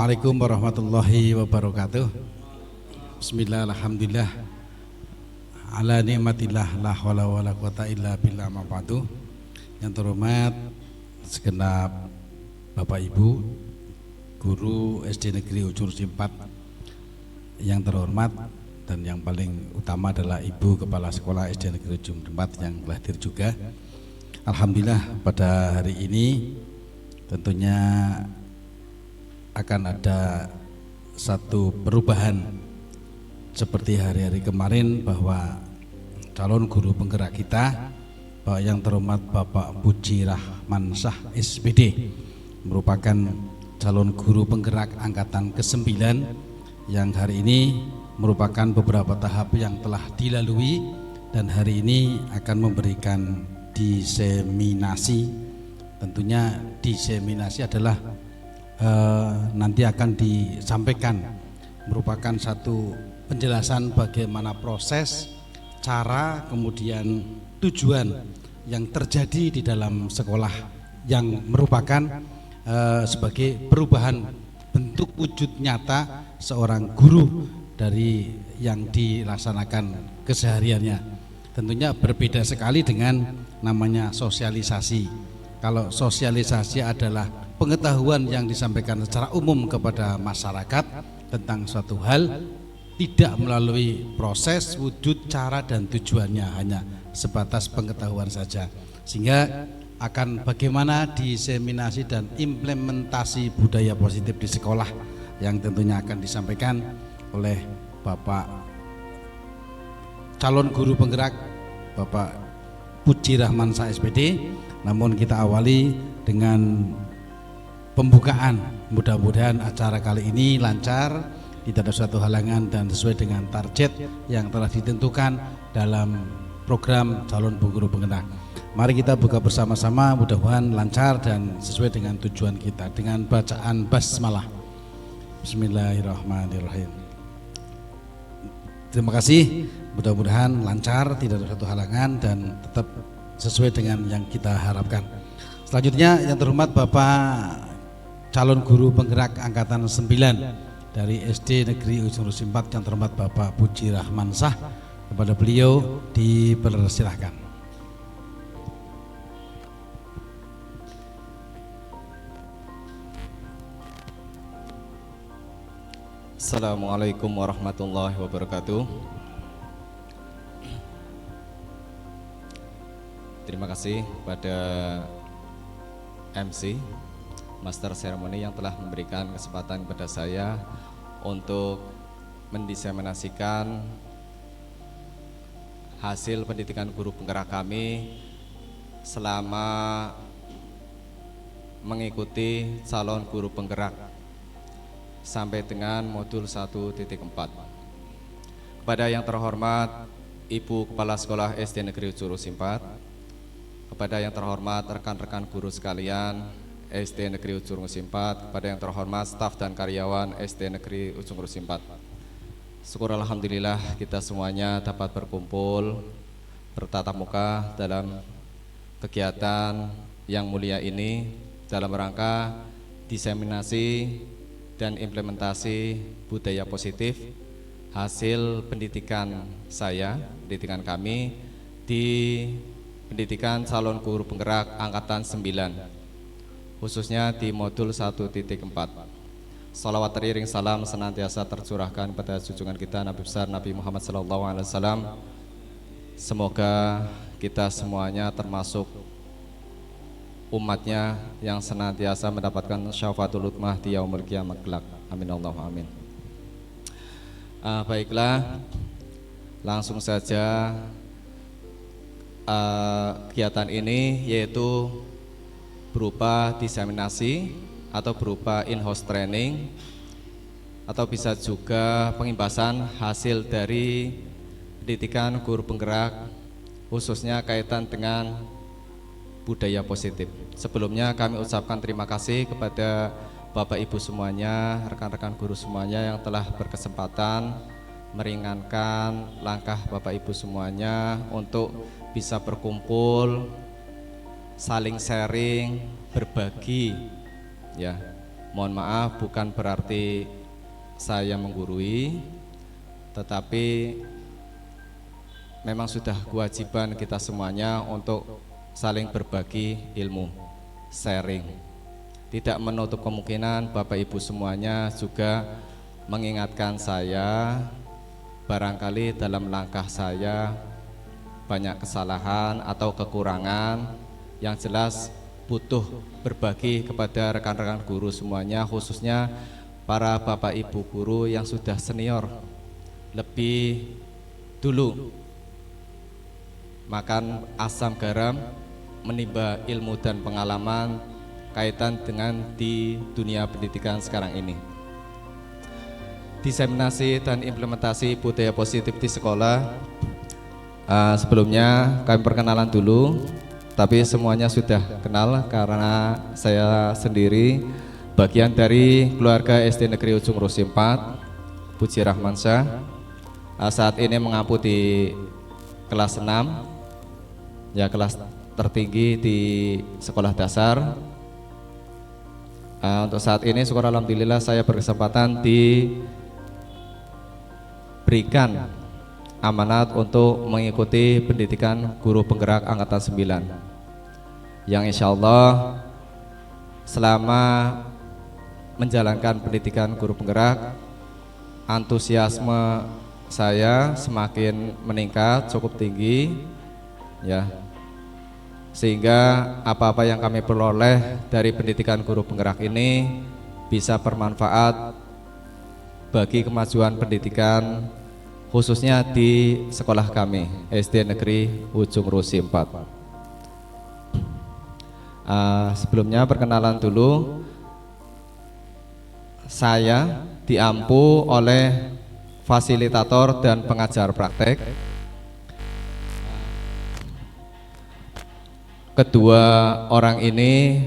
Assalamualaikum warahmatullahi wabarakatuh. Bismillah, alhamdulillah, ala nikmatillah, la hawla wa la quwata illa billah, ma ba'du. Yang terhormat segenap Bapak Ibu guru SD Negeri Ujung Simpat yang terhormat, dan yang paling utama adalah Ibu Kepala Sekolah SD Negeri Ujung Simpat yang telah hadir juga. Alhamdulillah pada hari ini tentunya akan ada satu perubahan seperti hari-hari kemarin, bahwa calon guru penggerak kita, bahwa yang terhormat Bapak Puji Rahman Shah SPD, merupakan calon guru penggerak angkatan ke-9 yang hari ini merupakan beberapa tahap yang telah dilalui, dan hari ini akan memberikan diseminasi. Tentunya diseminasi adalah nanti akan disampaikan, merupakan satu penjelasan bagaimana proses, cara, kemudian tujuan yang terjadi di dalam sekolah, yang merupakan sebagai perubahan bentuk wujud nyata seorang guru dari yang dilaksanakan kesehariannya. Tentunya berbeda sekali dengan namanya sosialisasi. Kalau sosialisasi adalah pengetahuan yang disampaikan secara umum kepada masyarakat tentang suatu hal, tidak melalui proses, wujud, cara, dan tujuannya, hanya sebatas pengetahuan saja. Sehingga akan bagaimana diseminasi dan implementasi budaya positif di sekolah yang tentunya akan disampaikan oleh Bapak calon guru penggerak Bapak Puji Rahman Shah SPD. Namun kita awali dengan pembukaan. Mudah-mudahan acara kali ini lancar, tidak ada suatu halangan, dan sesuai dengan target yang telah ditentukan dalam program calon guru penggerak. Mari kita buka bersama-sama, mudah-mudahan lancar dan sesuai dengan tujuan kita, dengan bacaan basmalah. Bismillahirrahmanirrahim. Terima kasih, mudah-mudahan lancar, tidak ada suatu halangan, dan tetap sesuai dengan yang kita harapkan. Selanjutnya yang terhormat Bapak calon guru penggerak angkatan 9 dari SD Negeri Ujung Simpat, yang terhormat Bapak Puji Rahman Shah, kepada beliau dipersilahkan. Assalamualaikum warahmatullahi wabarakatuh. Terima kasih pada MC Master Ceremony yang telah memberikan kesempatan kepada saya untuk mendiseminasikan hasil pendidikan guru penggerak kami selama mengikuti calon guru penggerak sampai dengan modul 1.4. Kepada yang terhormat Ibu Kepala Sekolah SD Negeri Ujung Simpat, kepada yang terhormat rekan-rekan guru sekalian SD Negeri Ujung Simpat, kepada yang terhormat staf dan karyawan SD Negeri Ujung Simpat. Syukur alhamdulillah kita semuanya dapat berkumpul bertatap muka dalam kegiatan yang mulia ini dalam rangka diseminasi dan implementasi budaya positif hasil pendidikan saya, pendidikan kami di pendidikan calon guru penggerak angkatan 9, khususnya di modul 1.4. Salawat teriring salam senantiasa tercurahkan pada junjungan kita Nabi besar Nabi Muhammad SAW. Semoga kita semuanya termasuk umatnya yang senantiasa mendapatkan syafaatul utmah di yaumul qiyamah kelak. Amin Allahumma amin. Baiklah, langsung saja. Kegiatan ini yaitu berupa diseminasi atau berupa in-house training, atau bisa juga pengimbasan hasil dari pendidikan guru penggerak, khususnya kaitan dengan budaya positif. Sebelumnya kami ucapkan terima kasih kepada Bapak Ibu semuanya, rekan-rekan guru semuanya yang telah berkesempatan meringankan langkah Bapak Ibu semuanya untuk bisa berkumpul, saling sharing, berbagi, ya, Mohon maaf, bukan berarti saya menggurui, tetapi memang sudah kewajiban kita semuanya untuk saling berbagi ilmu, sharing. Tidak menutup kemungkinan Bapak Ibu semuanya juga mengingatkan saya, barangkali dalam langkah saya banyak kesalahan atau kekurangan, yang jelas butuh berbagi kepada rekan-rekan guru semuanya, khususnya para Bapak Ibu guru yang sudah senior, lebih dulu makan asam garam, menimba ilmu dan pengalaman kaitan dengan di dunia pendidikan sekarang ini. Diseminasi dan implementasi budaya positif di sekolah. Sebelumnya kami perkenalan dulu, tapi semuanya sudah kenal karena saya sendiri bagian dari keluarga SD Negeri Ujung Rusi 4, Puji Rahmansyah. Saat ini mengampu di kelas 6, ya kelas tertinggi di sekolah dasar. Untuk saat ini syukur alhamdulillah saya berkesempatan diberikan amanat untuk mengikuti pendidikan guru penggerak angkatan 9, yang insya Allah selama menjalankan pendidikan guru penggerak, antusiasme saya semakin meningkat cukup tinggi, ya, sehingga apa-apa yang kami peroleh dari pendidikan guru penggerak ini bisa bermanfaat bagi kemajuan pendidikan, khususnya di sekolah kami SD Negeri Ujung Rusi 4. Sebelumnya perkenalan dulu, saya diampu oleh fasilitator dan pengajar praktek. Kedua orang ini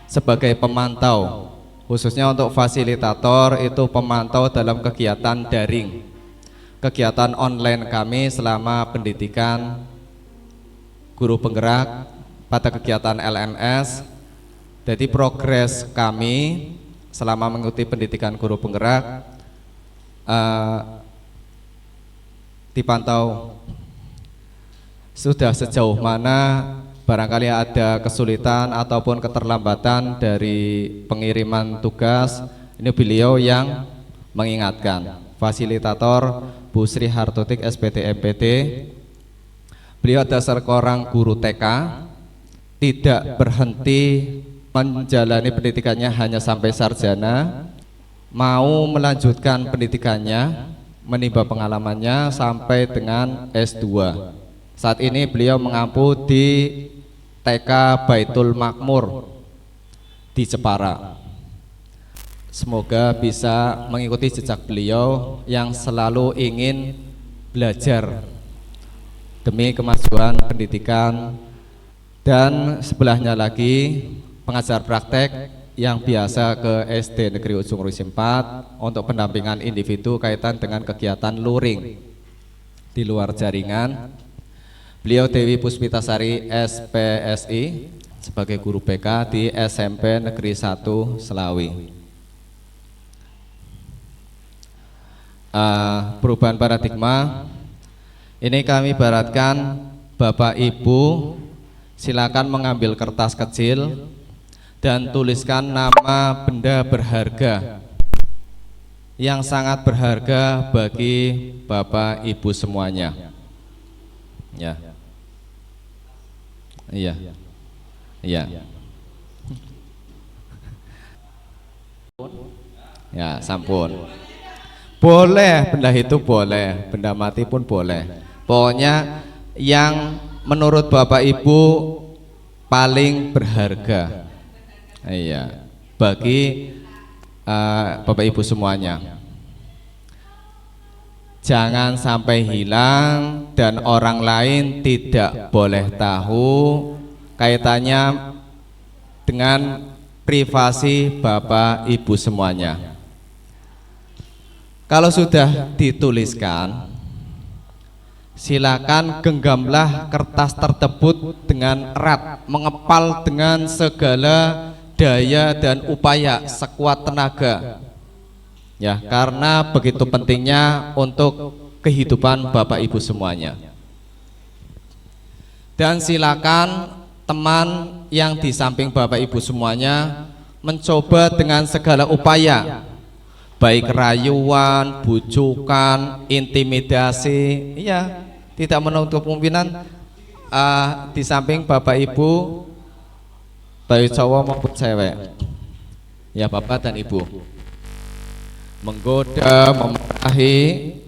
sebagai pemantau, khususnya untuk fasilitator itu pemantau dalam kegiatan daring, kegiatan online kami selama pendidikan guru penggerak pada kegiatan LNS. Jadi progres kami selama mengikuti pendidikan guru penggerak dipantau sudah sejauh mana barangkali ada kesulitan ataupun keterlambatan dari pengiriman tugas. Ini beliau yang mengingatkan, fasilitator Bu Sri Hartotik SPT MPT. Beliau adalah seorang guru TK, tidak berhenti menjalani pendidikannya hanya sampai sarjana, mau melanjutkan pendidikannya, menimba pengalamannya sampai dengan S2. Saat ini beliau mengampu di TK Baitul Makmur di Jepara. Semoga bisa mengikuti jejak beliau yang selalu ingin belajar demi kemajuan pendidikan. Dan sebelahnya lagi pengajar praktek yang biasa ke SD Negeri Ujung Rusi 4 untuk pendampingan individu kaitan dengan kegiatan luring di luar jaringan. Beliau Dewi Puspitasari SPSI sebagai guru BK di SMP Negeri 1 Selawi. Perubahan paradigma ini kami ibaratkan, Bapak Ibu silakan mengambil kertas kecil dan tuliskan nama benda berharga yang sangat berharga bagi Bapak Ibu semuanya. Ya. Iya. Iya. Ya, sampun. Boleh, benda itu boleh, benda mati pun boleh. Pokoknya yang menurut Bapak Ibu paling berharga, iya, bagi Bapak Ibu semuanya. Jangan sampai hilang dan orang lain tidak boleh tahu kaitannya dengan privasi Bapak Ibu semuanya. Kalau sudah dituliskan, silakan genggamlah kertas tersebut dengan erat, mengepal dengan segala daya dan upaya sekuat tenaga. Ya, karena begitu pentingnya untuk kehidupan Bapak Ibu semuanya. Dan silakan teman yang di samping Bapak Ibu semuanya mencoba dengan segala upaya, baik rayuan, bujukan, intimidasi, ya, tidak menutup kemungkinan di samping Bapak Ibu, baik cowok maupun cewek, ya, Bapak dan Ibu, menggoda, memarahi,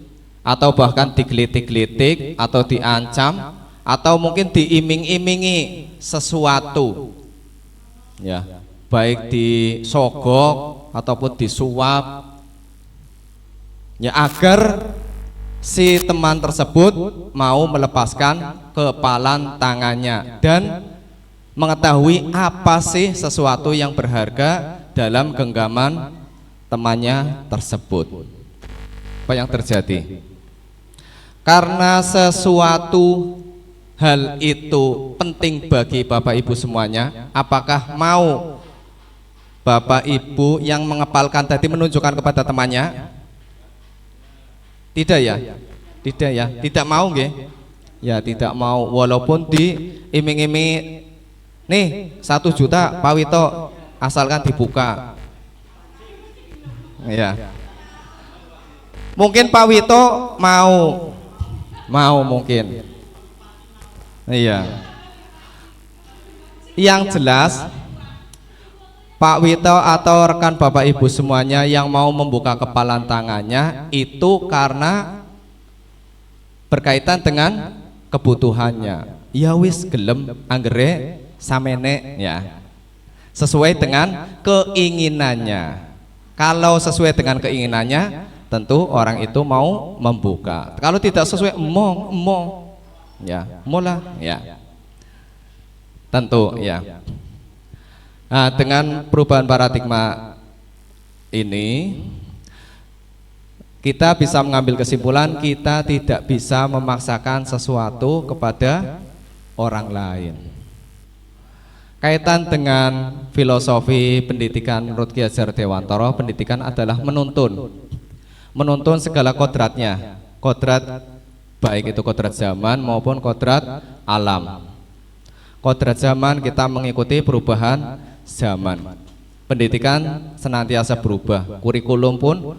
atau bahkan digelitik-gelitik atau diancam, atau mungkin diiming-imingi sesuatu, ya, baik disogok ataupun disuap, ya, agar si teman tersebut mau melepaskan kepalan tangannya dan mengetahui apa sih sesuatu yang berharga dalam genggaman temannya tersebut. Apa yang terjadi? Karena sesuatu hal itu penting bagi Bapak Ibu semuanya, apakah mau Bapak Ibu yang mengepalkan tadi menunjukkan kepada temannya? Tidak ya? Tidak ya? Tidak mau nggih? Ya, tidak mau, walaupun diiming-imingi, nih 1 juta Pak Wito asalkan dibuka. Ya. Mungkin Pak Wito mau mungkin. Iya. Yang jelas Pak Wito atau rekan Bapak Ibu semuanya yang mau membuka kepalan tangannya itu karena berkaitan dengan kebutuhannya. Ya wis gelem anggere samene, ya. Sesuai dengan keinginannya. Kalau sesuai dengan keinginannya, tentu orang itu mau membuka. Kalau tidak sesuai, emong, ya, mula, ya, tentu, ya. Nah, dengan perubahan paradigma ini, kita bisa mengambil kesimpulan kita tidak bisa memaksakan sesuatu kepada orang lain. Kaitan dengan filosofi pendidikan menurut Ki Hajar Dewantara, pendidikan adalah menuntun segala kodratnya, kodrat baik itu kodrat zaman maupun kodrat alam. Kodrat zaman kita mengikuti perubahan zaman. Pendidikan senantiasa berubah, kurikulum pun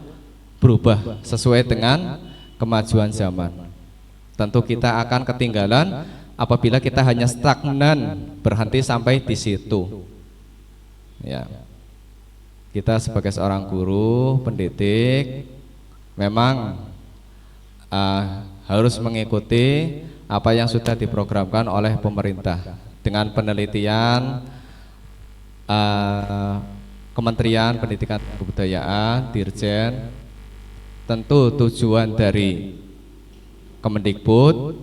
berubah sesuai dengan kemajuan zaman. Tentu kita akan ketinggalan apabila kita hanya stagnan, berhenti sampai di situ. Ya. Kita sebagai seorang guru, pendidik, memang harus mengikuti apa yang sudah diprogramkan oleh pemerintah dengan penelitian Kementerian Pendidikan dan Kebudayaan, Dirjen. Tentu tujuan dari Kemendikbud,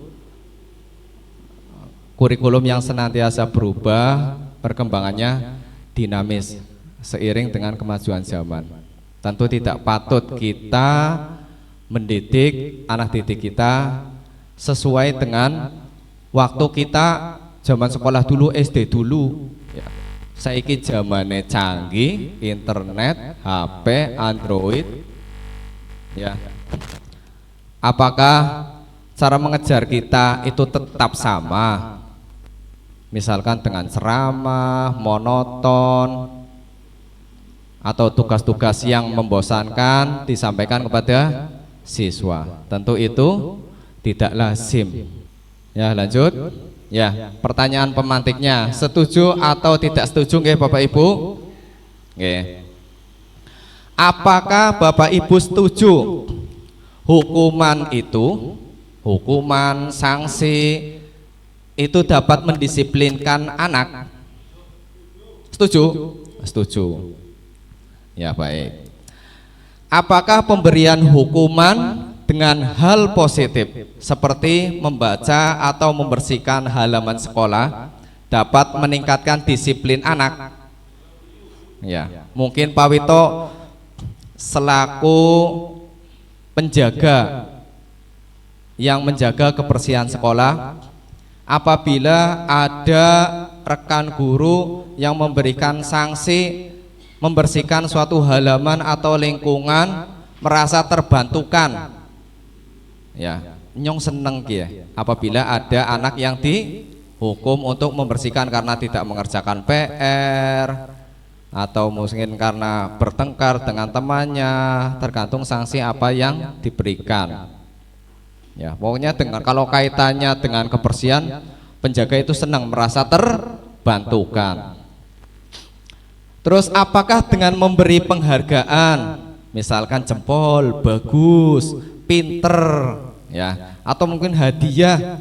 kurikulum yang senantiasa berubah, perkembangannya dinamis seiring dengan kemajuan zaman. Tentu tidak patut kita mendidik anak didik kita sesuai dengan waktu kita zaman sekolah dulu, SD dulu, ya. Saiki zamane canggih, internet, HP, Android, ya. Apakah cara mengejar kita itu tetap sama? Misalkan dengan ceramah, monoton, atau tugas-tugas yang membosankan disampaikan kepada siswa. Tentu itu tidak lazim. Ya, lanjut. Ya, pertanyaan pemantiknya, setuju atau tidak setuju nggih Bapak Ibu? Nggih. Apakah Bapak Ibu setuju hukuman itu, hukuman sanksi itu dapat mendisiplinkan anak? Setuju? Setuju. Ya, baik. Apakah pemberian hukuman dengan hal positif seperti membaca atau membersihkan halaman sekolah dapat meningkatkan disiplin anak? Ya, mungkin Pak Wito selaku penjaga yang menjaga kebersihan sekolah, apabila ada rekan guru yang memberikan sanksi membersihkan suatu halaman atau lingkungan merasa terbantukan. Ya, nyong seneng ya apabila ada anak yang dihukum untuk membersihkan karena tidak mengerjakan PR atau mungkin karena bertengkar dengan temannya, tergantung sanksi apa yang diberikan. Ya, pokoknya kalau kaitannya dengan kebersihan, penjaga itu senang merasa terbantukan. Terus apakah dengan memberi penghargaan, misalkan jempol, bagus, pinter, ya, atau mungkin hadiah,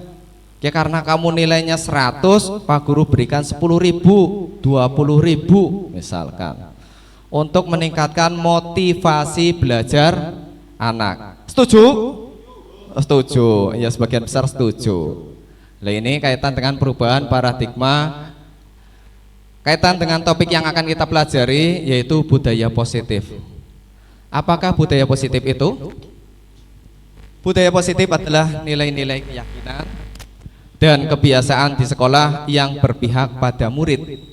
ya karena kamu nilainya 100, Pak Guru berikan 10.000, 20.000, misalkan, untuk meningkatkan motivasi belajar anak. Setuju? Setuju, ya sebagian besar setuju. Nah ini kaitan dengan perubahan paradigma. Kaitan dengan topik yang akan kita pelajari yaitu budaya positif. Apakah budaya positif itu? Budaya positif adalah nilai-nilai keyakinan dan kebiasaan di sekolah yang berpihak pada murid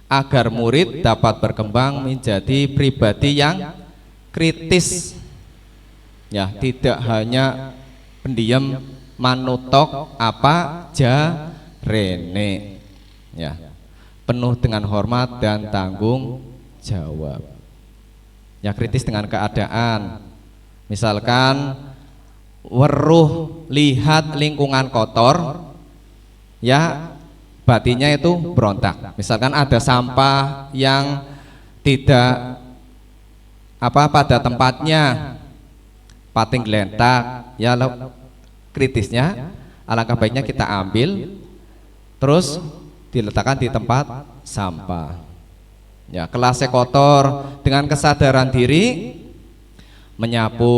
agar murid dapat berkembang menjadi pribadi yang kritis. Ya, tidak hanya pendiam manutok apa jarene. Ya. Penuh dengan hormat dan tanggung jawab. Ya, kritis dengan keadaan. Misalkan weruh lihat lingkungan kotor, ya batinnya itu berontak. Misalkan ada sampah yang tidak pada tempatnya, pating gelentak, ya kritisnya alangkah baiknya kita ambil terus diletakkan di tempat sampah. Ya, kelasnya kotor, dengan kesadaran diri menyapu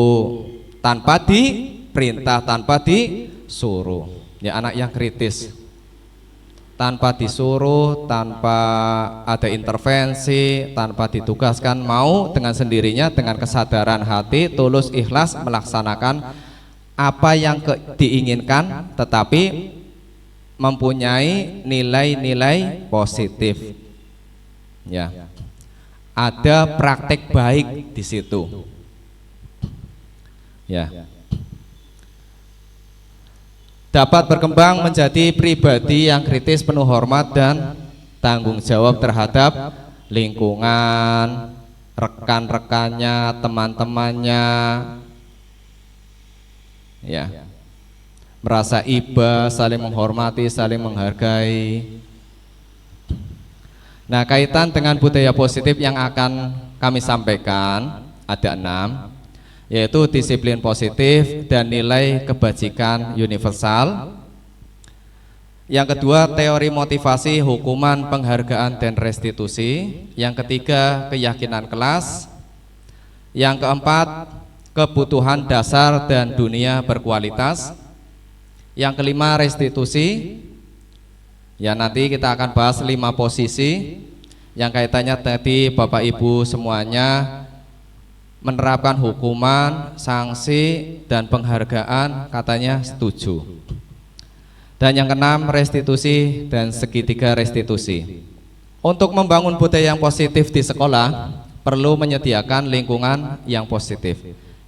tanpa diperintah, tanpa disuruh. Ya, anak yang kritis, tanpa disuruh, tanpa ada intervensi, tanpa ditugaskan, mau dengan sendirinya dengan kesadaran hati, tulus ikhlas melaksanakan apa yang diinginkan, tetapi mempunyai nilai-nilai positif. Ya, ada praktek baik di situ. Ya, dapat berkembang menjadi pribadi yang kritis, penuh hormat dan tanggung jawab terhadap lingkungan, rekan-rekannya, teman-temannya. Ya, merasa iba, saling menghormati, saling menghargai. Nah, kaitan dengan budaya positif yang akan kami sampaikan ada 6, yaitu disiplin positif dan nilai kebajikan universal. Yang kedua, teori motivasi, hukuman, penghargaan, dan restitusi. Yang ketiga, keyakinan kelas. Yang keempat, kebutuhan dasar dan dunia berkualitas. Yang kelima, restitusi. Ya, nanti kita akan bahas 5 posisi yang kaitannya tadi Bapak Ibu semuanya menerapkan hukuman, sanksi, dan penghargaan, katanya setuju. Dan yang keenam, restitusi dan segitiga restitusi. Untuk membangun budaya yang positif di sekolah, perlu menyediakan lingkungan yang positif.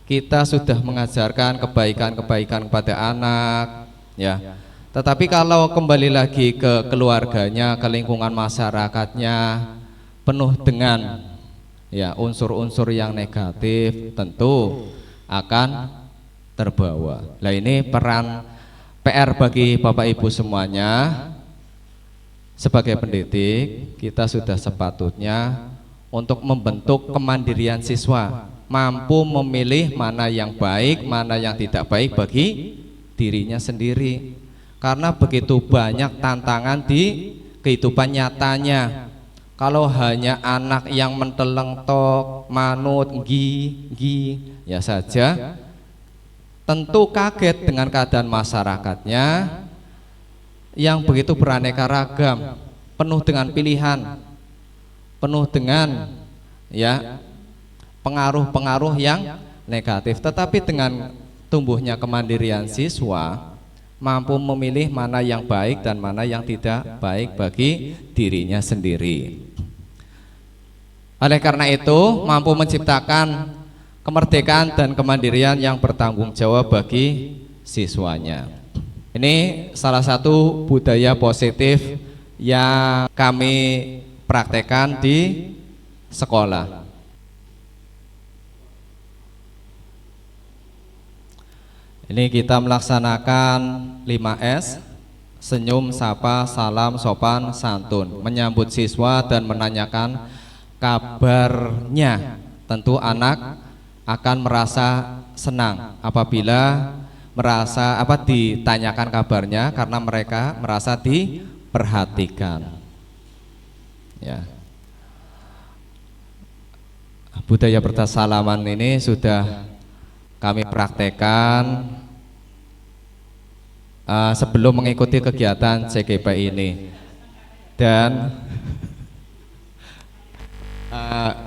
Kita sudah mengajarkan kebaikan-kebaikan kepada anak, ya. Tetapi kalau kembali lagi ke keluarganya, ke lingkungan masyarakatnya penuh dengan ya unsur-unsur yang negatif, tentu akan terbawa. Nah, ini peran PR bagi Bapak Ibu semuanya. Sebagai pendidik, kita sudah sepatutnya untuk membentuk kemandirian siswa, mampu memilih mana yang baik, mana yang tidak baik bagi dirinya sendiri. Karena begitu banyak tantangan di kehidupan nyatanya. Kalau hanya anak yang mentelengtok, manut, gi, ya saja, tentu kaget dengan keadaan masyarakatnya yang begitu beraneka ragam, penuh dengan pilihan, penuh dengan ya pengaruh-pengaruh yang negatif. Tetapi dengan tumbuhnya kemandirian siswa, mampu memilih mana yang baik dan mana yang tidak baik bagi dirinya sendiri. Oleh karena itu, mampu menciptakan kemerdekaan dan kemandirian yang bertanggung jawab bagi siswanya. Ini salah satu budaya positif yang kami praktekkan di sekolah. Ini kita melaksanakan 5S, senyum, sapa, salam, sopan, santun, menyambut siswa dan menanyakan kabarnya. Tentu anak akan merasa senang apabila ditanyakan kabarnya, karena mereka merasa diperhatikan. Ya. Budaya bertasalaman ini sudah kami praktekkan sebelum mengikuti kegiatan CGP ini, dan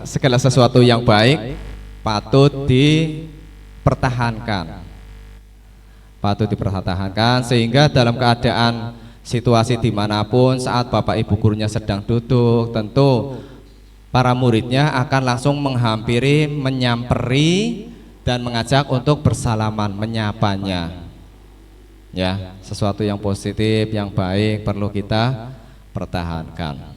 segala sesuatu yang baik patut dipertahankan, sehingga dalam keadaan situasi dimanapun saat Bapak Ibu gurunya sedang duduk, tentu para muridnya akan langsung menghampiri, menyamperi dan mengajak untuk bersalaman, menyapanya. Ya, sesuatu yang positif, yang baik perlu kita pertahankan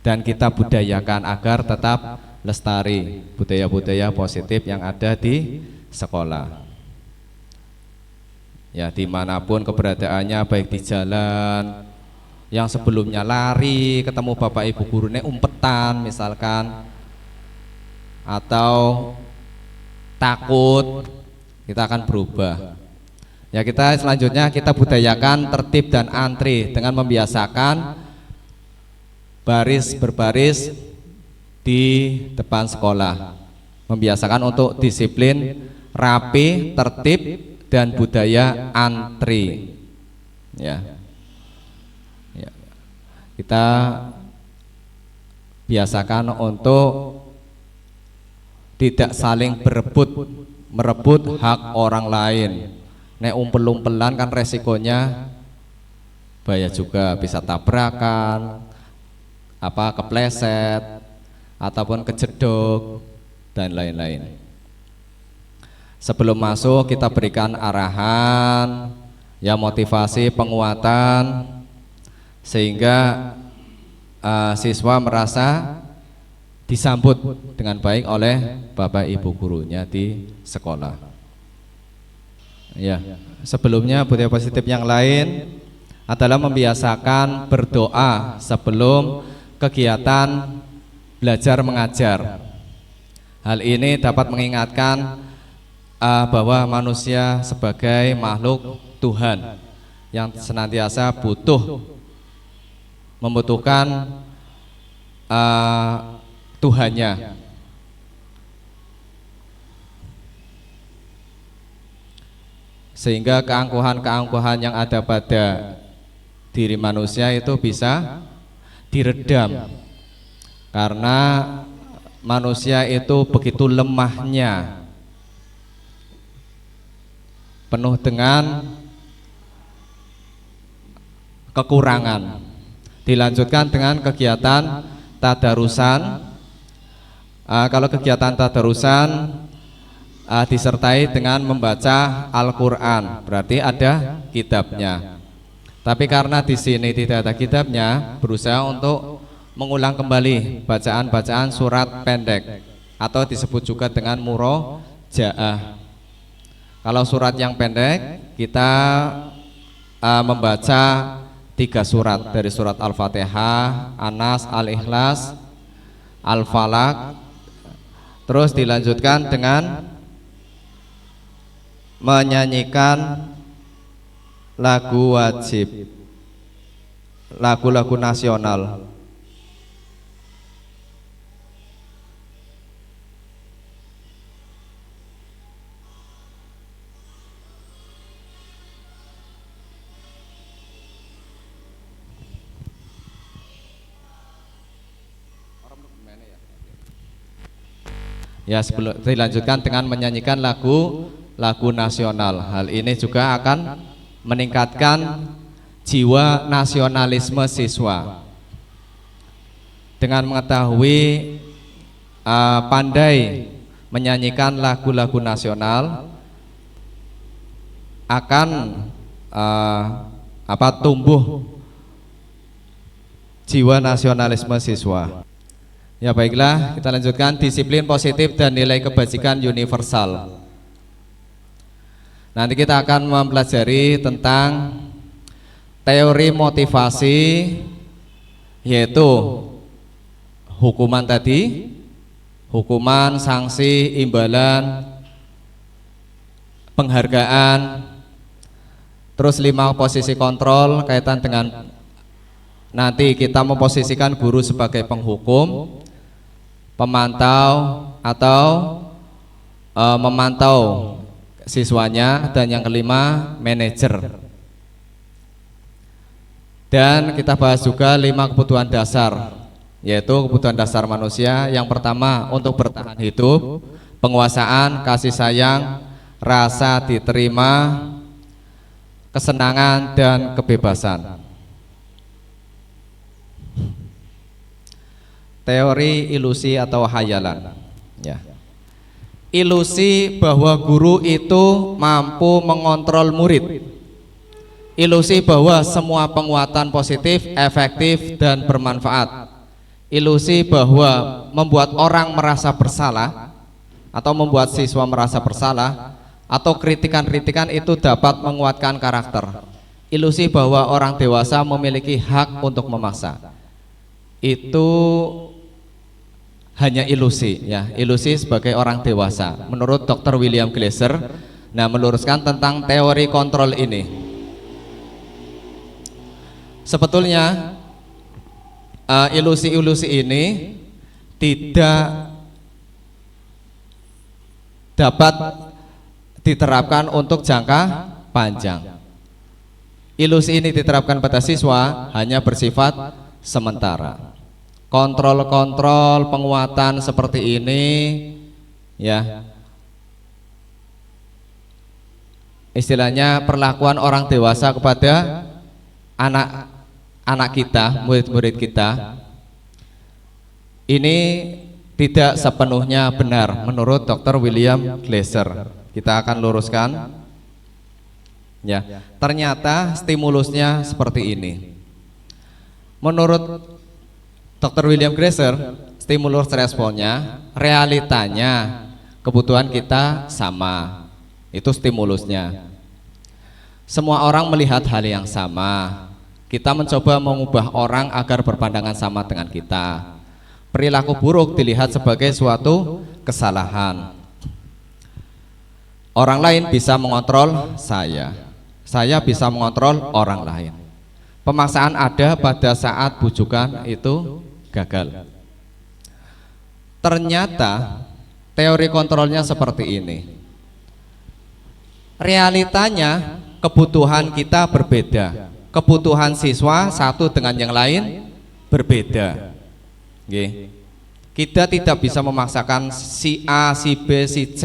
dan kita budayakan agar tetap lestari budaya-budaya positif yang ada di sekolah. Ya, dimanapun keberadaannya, baik di jalan, yang sebelumnya lari ketemu Bapak Ibu gurunya umpetan misalkan, atau takut, kita akan berubah. Ya, kita selanjutnya kita budayakan tertib dan antri dengan membiasakan berbaris di depan sekolah, membiasakan untuk disiplin, rapi, tertib, dan budaya antri. Ya. Kita biasakan untuk tidak saling merebut hak orang lain. Nek umpel-umpelan kan resikonya bahaya juga, bisa tabrakan, kepleset, ataupun kejedok dan lain-lain. Sebelum masuk kita berikan arahan, ya, motivasi, penguatan, sehingga siswa merasa disambut dengan baik oleh Bapak Ibu gurunya di sekolah. Ya, sebelumnya budaya positif yang lain adalah membiasakan berdoa sebelum kegiatan belajar mengajar. Hal ini dapat mengingatkan bahwa manusia sebagai makhluk Tuhan yang senantiasa membutuhkan Tuhannya. Sehingga keangkuhan-keangkuhan yang ada pada diri manusia itu bisa diredam, karena manusia itu begitu lemahnya, penuh dengan kekurangan. Dilanjutkan dengan kegiatan tadarusan. Kalau kegiatan tadarusan disertai dengan membaca Al-Quran, berarti ada kitabnya. Tapi karena di sini tidak ada kitabnya, berusaha untuk mengulang kembali bacaan-bacaan surat pendek, atau disebut juga dengan murojaah. Kalau surat yang pendek, kita membaca 3 surat, dari surat Al-Fatihah, An-Nas, Al-Ikhlas, Al-Falaq. Terus dilanjutkan dengan menyanyikan lagu wajib, lagu-lagu nasional. Ya, sebelum dilanjutkan dengan menyanyikan lagu lagu nasional. Hal ini juga akan meningkatkan jiwa nasionalisme siswa. Dengan mengetahui pandai menyanyikan lagu-lagu nasional, akan tumbuh jiwa nasionalisme siswa. Ya baiklah, kita lanjutkan. Disiplin positif dan nilai kebajikan universal. Nanti kita akan mempelajari tentang teori motivasi, yaitu hukuman tadi, hukuman, sanksi, imbalan, penghargaan, terus 5 posisi kontrol kaitan dengan nanti kita memposisikan guru sebagai penghukum, pemantau atau memantau siswanya, dan yang kelima manajer. Dan kita bahas juga 5 kebutuhan dasar, yaitu kebutuhan dasar manusia. Yang pertama untuk bertahan hidup, penguasaan, kasih sayang, rasa diterima, kesenangan, dan kebebasan. Teori ilusi atau hayalan, ya. Ilusi bahwa guru itu mampu mengontrol murid. Ilusi bahwa semua penguatan positif, efektif, dan bermanfaat. Ilusi bahwa membuat orang merasa bersalah atau membuat siswa merasa bersalah, atau kritikan-kritikan itu dapat menguatkan karakter. Ilusi bahwa orang dewasa memiliki hak untuk memaksa. Itu hanya ilusi, ya, ilusi sebagai orang dewasa. Menurut Dr. William Glasser, meluruskan tentang teori kontrol ini. Sebetulnya ilusi-ilusi ini tidak dapat diterapkan untuk jangka panjang. Ilusi ini diterapkan pada siswa hanya bersifat sementara. Kontrol-kontrol penguatan seperti ini, ya, istilahnya perlakuan orang dewasa kepada anak kita, murid-murid kita, ini tidak sepenuhnya benar menurut Dr. William Glasser. Kita akan luruskan, ya. Ternyata stimulusnya seperti ini. Menurut Dr. William Glasser, stimulus responnya, realitanya kebutuhan kita sama. Itu stimulusnya. Semua orang melihat hal yang sama. Kita mencoba mengubah orang agar berpandangan sama dengan kita. Perilaku buruk dilihat sebagai suatu kesalahan. Orang lain bisa mengontrol saya bisa mengontrol orang lain. Pemaksaan ada pada saat bujukan itu gagal. Ternyata teori kontrolnya seperti ini. Realitanya kebutuhan kita berbeda. Kebutuhan siswa satu dengan yang lain berbeda. Kita tidak bisa memaksakan si A, si B, si C.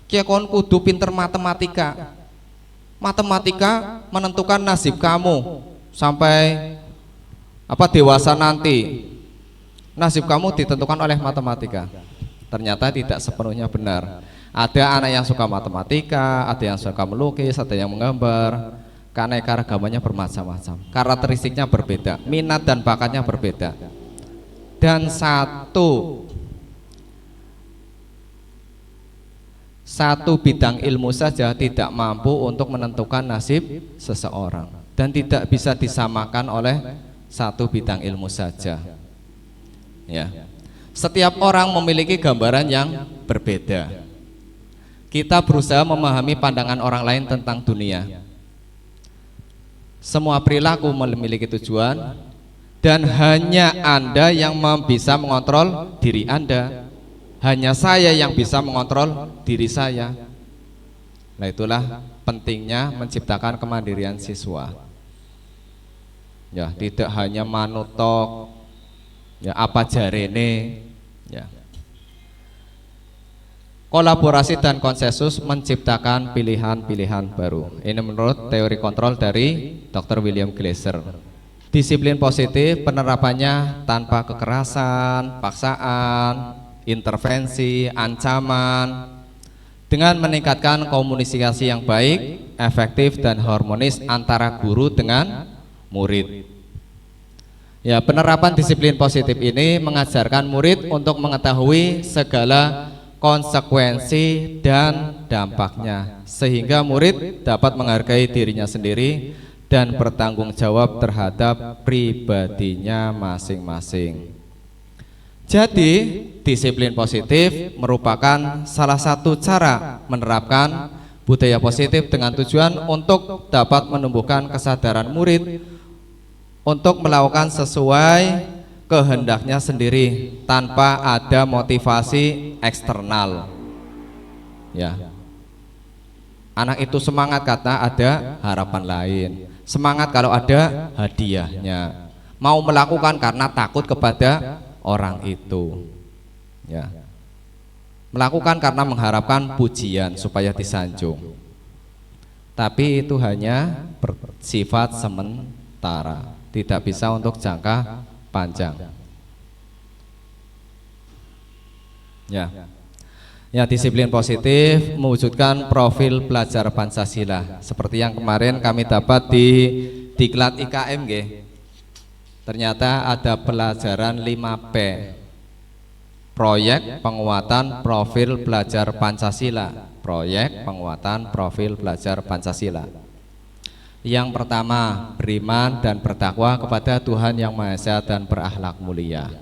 Kia kon kudu pinter matematika. Matematika menentukan nasib kamu sampai dewasa nanti. Nasib kamu ditentukan oleh matematika. Ternyata tidak sepenuhnya benar. Ada anak yang suka matematika, ada yang suka melukis, ada yang menggambar. Keanekaragamannya bermacam-macam. Karakteristiknya berbeda, minat dan bakatnya berbeda. Dan satu bidang ilmu saja tidak mampu untuk menentukan nasib seseorang, dan tidak bisa disamakan oleh satu bidang ilmu saja. Ya. Setiap orang memiliki gambaran yang berbeda. Kita berusaha memahami pandangan orang lain tentang dunia. Semua perilaku memiliki tujuan, dan hanya Anda yang bisa mengontrol diri Anda. Hanya saya yang bisa mengontrol diri saya. Nah, itulah pentingnya menciptakan kemandirian siswa. Ya, tidak hanya manutok, ya apa jarene, ya. kolaborasi dan konsensus menciptakan pilihan-pilihan baru. Ini menurut teori kontrol dari Dr. William Glasser. Disiplin positif penerapannya tanpa kekerasan, paksaan, intervensi, ancaman, dengan meningkatkan komunikasi yang baik, efektif dan harmonis antara guru dengan murid. Ya, penerapan disiplin positif ini mengajarkan murid untuk mengetahui segala konsekuensi dan dampaknya, sehingga murid dapat menghargai dirinya sendiri dan bertanggung jawab terhadap pribadinya masing-masing. Jadi, disiplin positif merupakan salah satu cara menerapkan budaya positif dengan tujuan untuk dapat menumbuhkan kesadaran murid untuk melakukan sesuai kehendaknya sendiri tanpa ada motivasi eksternal. Ya. Anak itu semangat karena ada harapan lain. Semangat kalau ada hadiahnya. Mau melakukan karena takut kepada orang itu. Ya. Melakukan karena mengharapkan pujian supaya disanjung. Tapi itu hanya bersifat sementara, tidak bisa untuk jangka panjang. Ya. Ya, disiplin positif mewujudkan profil pelajar Pancasila seperti yang kemarin kami dapat di diklat IKM nggih. Ternyata ada pelajaran 5P. Proyek penguatan profil pelajar Pancasila. Proyek penguatan profil pelajar Pancasila. Yang pertama, beriman dan bertakwa kepada Tuhan Yang Maha Esa dan berakhlak mulia.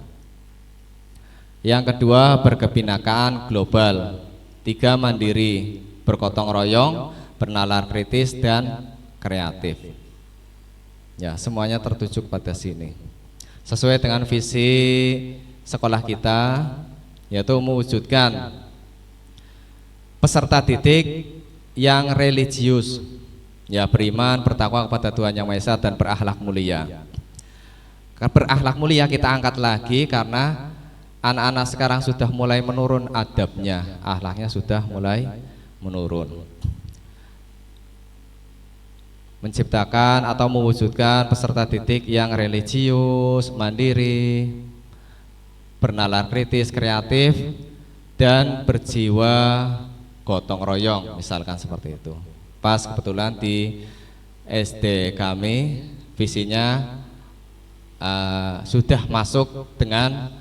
Yang kedua, berkebinekaan global. 3, mandiri, bergotong royong, bernalar kritis dan kreatif. Ya, semuanya tertuju pada sini. Sesuai dengan visi sekolah kita, yaitu mewujudkan peserta didik yang religius. Ya, beriman, bertakwa kepada Tuhan Yang Maha Esa dan berakhlak mulia. Berakhlak mulia kita angkat lagi karena anak-anak sekarang sudah mulai menurun adabnya, akhlaknya sudah mulai menurun. Menciptakan atau mewujudkan peserta didik yang religius, mandiri, bernalar kritis, kreatif, dan berjiwa gotong royong, misalkan seperti itu. Pas kebetulan di SD kami visinya sudah masuk dengan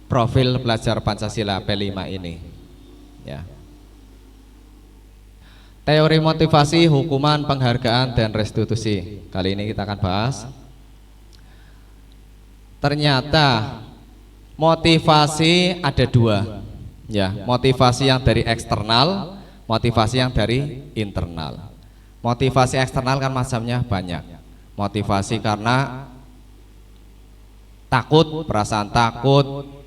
profil pelajar Pancasila P5 ini. Ya. Teori motivasi, hukuman, penghargaan, dan restitusi. Kali ini kita akan bahas. Ternyata motivasi ada 2. Ya, motivasi yang dari eksternal, motivasi yang dari internal. Motivasi eksternal kan macamnya banyak. Motivasi karena takut,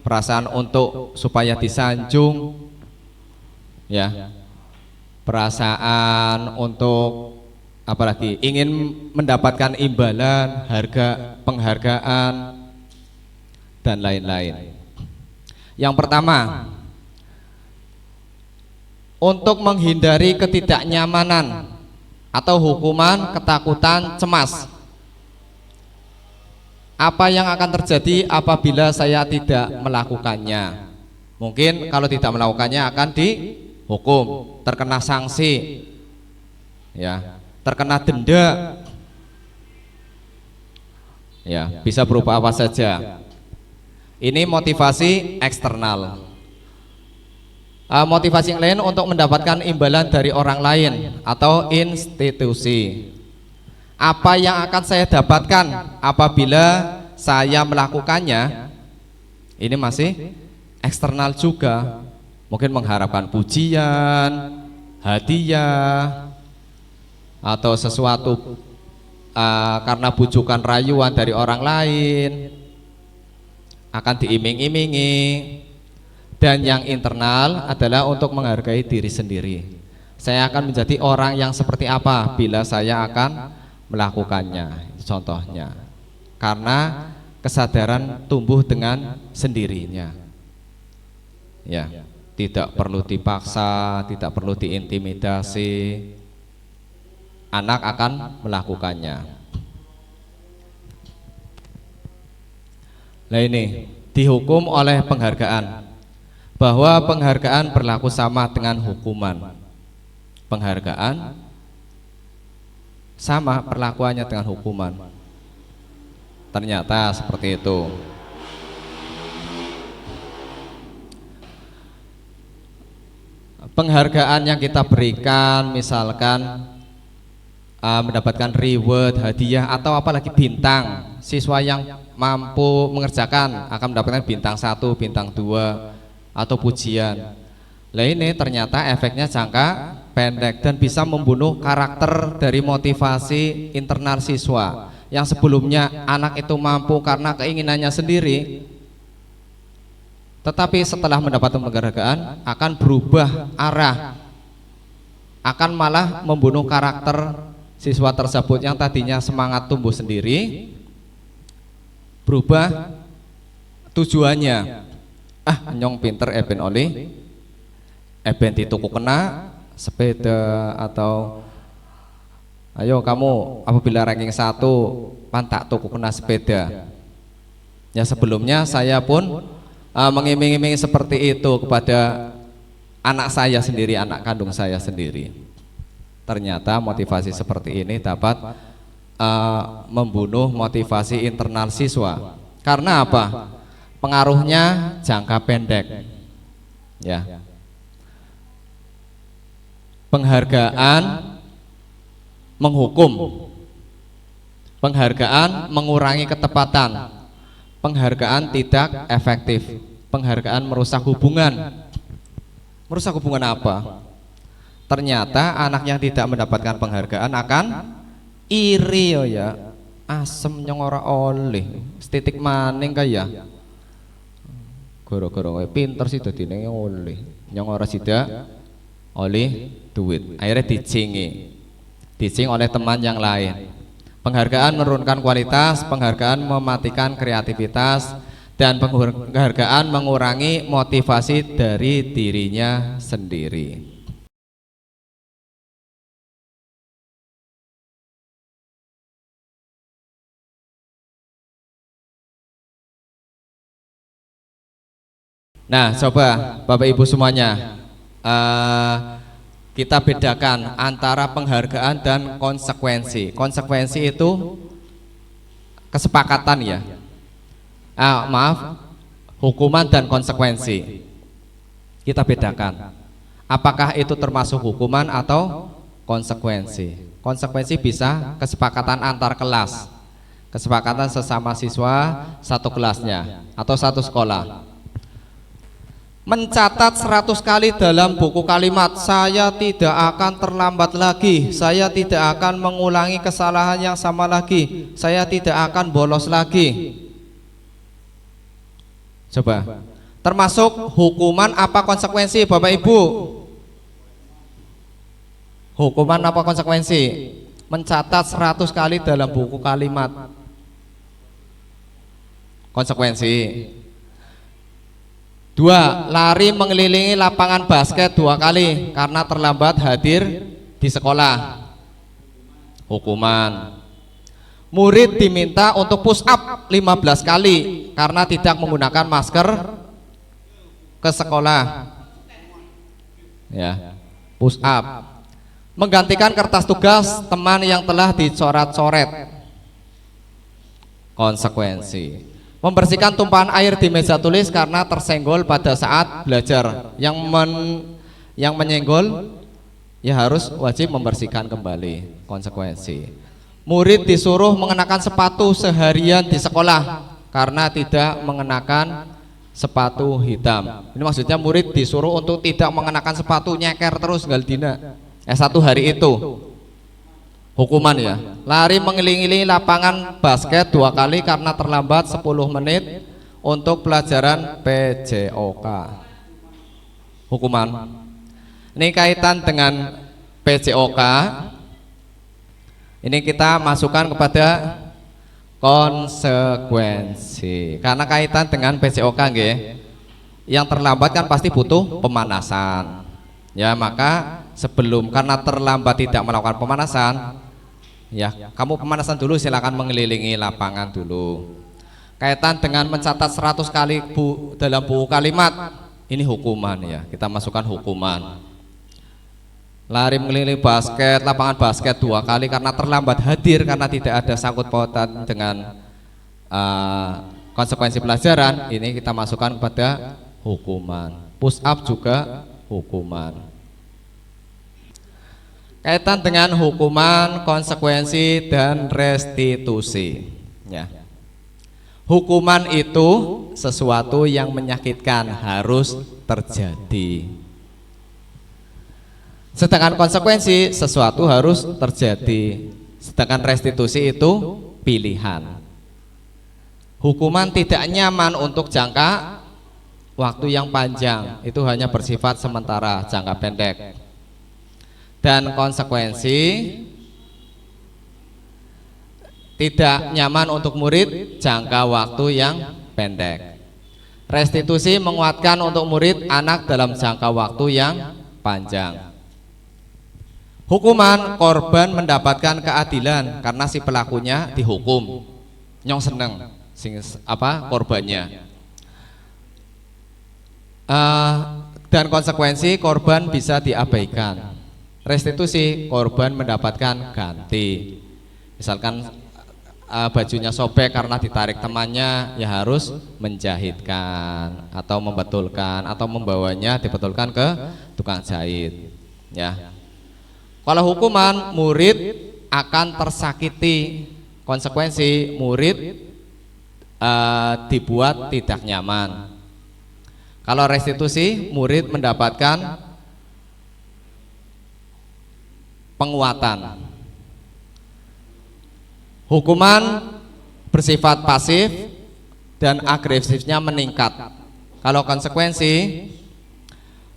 perasaan untuk supaya disanjung, ya, perasaan untuk apalagi ingin mendapatkan imbalan, harga, penghargaan, dan lain-lain. Yang pertama, untuk menghindari ketidaknyamanan atau hukuman, ketakutan, cemas. Apa yang akan terjadi apabila saya tidak melakukannya? Mungkin kalau tidak melakukannya akan dihukum, terkena sanksi, ya, terkena denda, ya, bisa berupa apa saja. Ini motivasi eksternal. Motivasi yang lain untuk mendapatkan imbalan dari orang lain atau institusi. Apa yang akan saya dapatkan apabila saya melakukannya? Ini masih eksternal juga. Mungkin mengharapkan pujian, hadiah, atau sesuatu karena bujukan rayuan dari orang lain, akan diiming-imingi. Dan yang internal adalah untuk menghargai diri sendiri. Saya akan menjadi orang yang seperti apa bila saya akan melakukannya, contohnya. Karena kesadaran tumbuh dengan sendirinya. Ya. tidak perlu dipaksa, tidak perlu diintimidasi, anak akan melakukannya. Nah ini dihukum oleh penghargaan, bahwa penghargaan berlaku sama dengan hukuman. Penghargaan sama perlakuannya dengan hukuman. Ternyata seperti itu. Penghargaan yang kita berikan, misalkan mendapatkan reward, hadiah, atau apalagi bintang. Siswa yang mampu mengerjakan akan mendapatkan bintang 1, bintang 2, atau pujian. Nah ini ternyata efeknya jangka pendek dan bisa membunuh karakter dari motivasi internal siswa. Yang sebelumnya anak itu mampu karena keinginannya sendiri, tetapi setelah mendapat penghargaan akan berubah arah, akan malah membunuh karakter siswa tersebut yang tadinya semangat tumbuh sendiri, berubah tujuannya. Nyong pinter eben oli, eben dituku kena sepeda, atau ayo kamu apabila ranking 1 pantak tuku kena sepeda. Ya sebelumnya saya pun mengiming-imingi seperti itu kepada anak saya sendiri, anak kandung saya sendiri. Ternyata motivasi seperti ini dapat membunuh motivasi internal siswa. Karena apa? Pengaruhnya jangka pendek. Ya. Penghargaan menghukum. Penghargaan mengurangi ketepatan. Penghargaan tidak efektif. Penghargaan merusak hubungan. Merusak hubungan apa? Ternyata anak yang tidak mendapatkan penghargaan akan iri ya. Asem nyong ora oleh. Setitik maning kaya. Gara-gara pinter sih dadine oleh. Nyong ora sida oleh duit. Akhirnya dicing oleh teman yang lain. Penghargaan menurunkan kualitas, penghargaan mematikan kreativitas, dan penghargaan mengurangi motivasi dari dirinya sendiri. Nah, coba Bapak Ibu semuanya, kita bedakan antara penghargaan dan konsekuensi. Konsekuensi itu kesepakatan ya. Hukuman dan konsekuensi. Kita bedakan. Apakah itu termasuk hukuman atau konsekuensi? Konsekuensi bisa kesepakatan antar kelas, kesepakatan sesama siswa satu kelasnya atau satu sekolah. Mencatat 100 kali dalam buku kalimat, saya tidak akan terlambat lagi, saya tidak akan mengulangi kesalahan yang sama lagi, saya tidak akan bolos lagi. Coba, termasuk hukuman apa konsekuensi Bapak Ibu? Hukuman apa konsekuensi? Mencatat 100 kali dalam buku kalimat. Konsekuensi. 2. Lari mengelilingi lapangan basket 2 kali karena terlambat hadir di sekolah. Hukuman. Murid diminta untuk push up 15 kali karena tidak menggunakan masker ke sekolah. Ya, push up. Menggantikan kertas tugas teman yang telah dicoret-coret. Konsekuensi. Membersihkan tumpahan air di meja tulis karena tersenggol pada saat belajar. Yang menyenggol ya harus wajib membersihkan kembali. Konsekuensi. Murid disuruh mengenakan sepatu seharian di sekolah karena tidak mengenakan sepatu hitam. Ini maksudnya murid disuruh untuk tidak mengenakan sepatu, nyeker terus galdina. Satu hari itu. Hukuman ya. Lari mengelilingi lapangan basket 2 kali karena terlambat 10 menit untuk pelajaran PJOK. Hukuman. Ini kaitan dengan PJOK. Ini kita masukkan kepada konsekuensi. Karena kaitan dengan PJOK nggih. yang terlambat kan pasti butuh pemanasan. Ya, maka karena terlambat tidak melakukan pemanasan, ya kamu pemanasan dulu, silakan mengelilingi lapangan dulu. Kaitan dengan mencatat 100 kali dalam buku kalimat, ini hukuman ya, kita masukkan hukuman. Lari mengelilingi lapangan basket 2 kali karena terlambat hadir, karena tidak ada sangkut pautan dengan konsekuensi pelajaran, ini kita masukkan kepada hukuman. Push up juga hukuman. Kaitan dengan hukuman, konsekuensi, dan restitusi ya. Hukuman itu sesuatu yang menyakitkan, harus terjadi. Sedangkan konsekuensi sesuatu harus terjadi. Sedangkan restitusi itu pilihan. Hukuman tidak nyaman untuk jangka waktu yang panjang, itu hanya bersifat sementara, jangka pendek. Dan konsekuensi tidak nyaman untuk murid, jangka waktu yang pendek. Restitusi menguatkan untuk murid anak dalam jangka waktu yang panjang. Hukuman, korban mendapatkan keadilan karena si pelakunya dihukum, nyong seneng korbannya. Dan konsekuensi, korban bisa diabaikan. Restitusi, korban mendapatkan ganti. Misalkan bajunya sobek karena ditarik temannya, ya harus menjahitkan atau membetulkan, atau membawanya dibetulkan ke tukang jahit ya. Kalau hukuman, murid akan tersakiti. Konsekuensi, murid dibuat tidak nyaman. Kalau restitusi, murid mendapatkan penguatan. Hukuman bersifat pasif dan agresifnya meningkat. Kalau konsekuensi,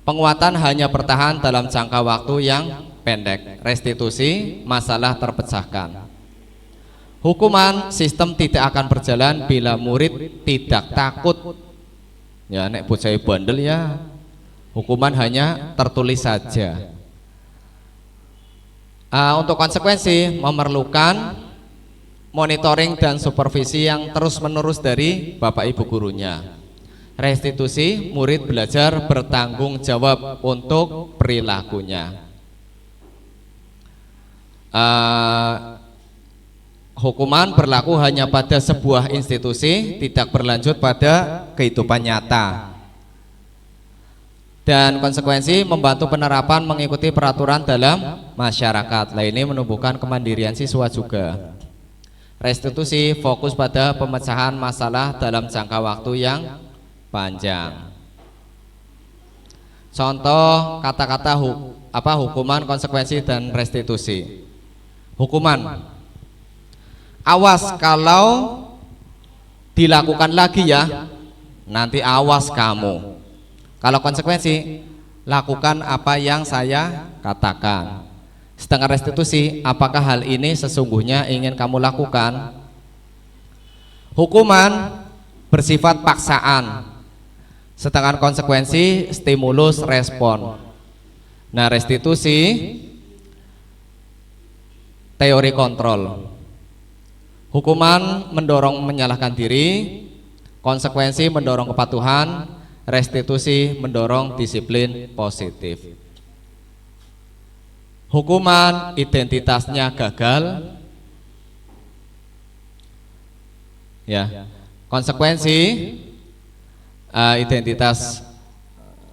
penguatan hanya bertahan dalam jangka waktu yang pendek. Restitusi, masalah terpecahkan. Hukuman, sistem tidak akan berjalan bila murid tidak takut. Ya, nek bocah bandel ya, hukuman hanya tertulis saja. Untuk konsekuensi, memerlukan monitoring dan supervisi yang terus-menerus dari Bapak Ibu gurunya. Restitusi, murid belajar bertanggung jawab untuk perilakunya. Hukuman berlaku hanya pada sebuah institusi, tidak berlanjut pada kehidupan nyata. Dan konsekuensi, membantu penerapan mengikuti peraturan dalam masyarakat. Nah, ini menumbuhkan kemandirian siswa juga. Restitusi fokus pada pemecahan masalah dalam jangka waktu yang panjang. Contoh kata-kata hukuman, konsekuensi, dan restitusi. Hukuman, awas kalau dilakukan lagi ya, nanti awas kamu. Kalau konsekuensi, lakukan apa yang saya katakan. Sedangkan restitusi, apakah hal ini sesungguhnya ingin kamu lakukan? Hukuman bersifat paksaan, sedangkan konsekuensi stimulus respon. Nah, restitusi teori kontrol. Hukuman mendorong menyalahkan diri, konsekuensi mendorong kepatuhan, restitusi mendorong disiplin positif. Hukuman identitasnya gagal, ya. Konsekuensi identitas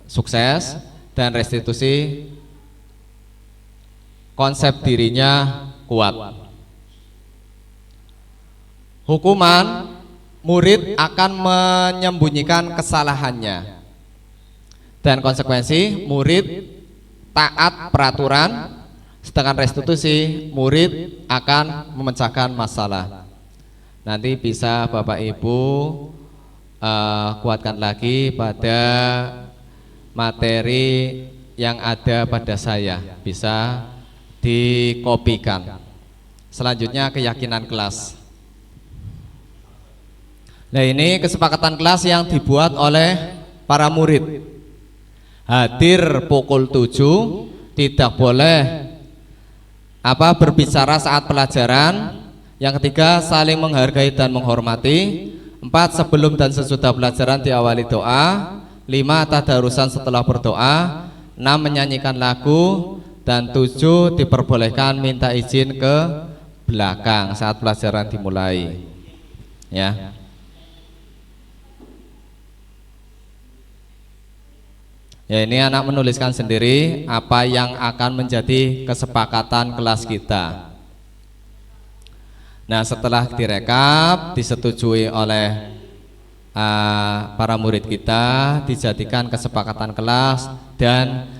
sukses, dan restitusi konsep dirinya kuat. Hukuman, murid akan menyembunyikan kesalahannya, dan konsekuensi, murid taat peraturan. Sedangkan restitusi, murid akan memecahkan masalah. Nanti bisa Bapak Ibu kuatkan lagi pada materi yang ada pada saya, bisa dikopikan. Selanjutnya keyakinan kelas. Nah, ini kesepakatan kelas yang dibuat oleh para murid hadir pukul 7, tidak boleh berbicara saat pelajaran. Yang ketiga, saling menghargai dan menghormati. 4, sebelum dan sesudah pelajaran diawali doa. 5, tadarusan setelah berdoa. 6, menyanyikan lagu. Dan 7, diperbolehkan minta izin ke belakang saat pelajaran dimulai. Ya. Ya, ini anak menuliskan sendiri apa yang akan menjadi kesepakatan kelas kita. Nah, setelah direkap, disetujui oleh para murid kita, dijadikan kesepakatan kelas dan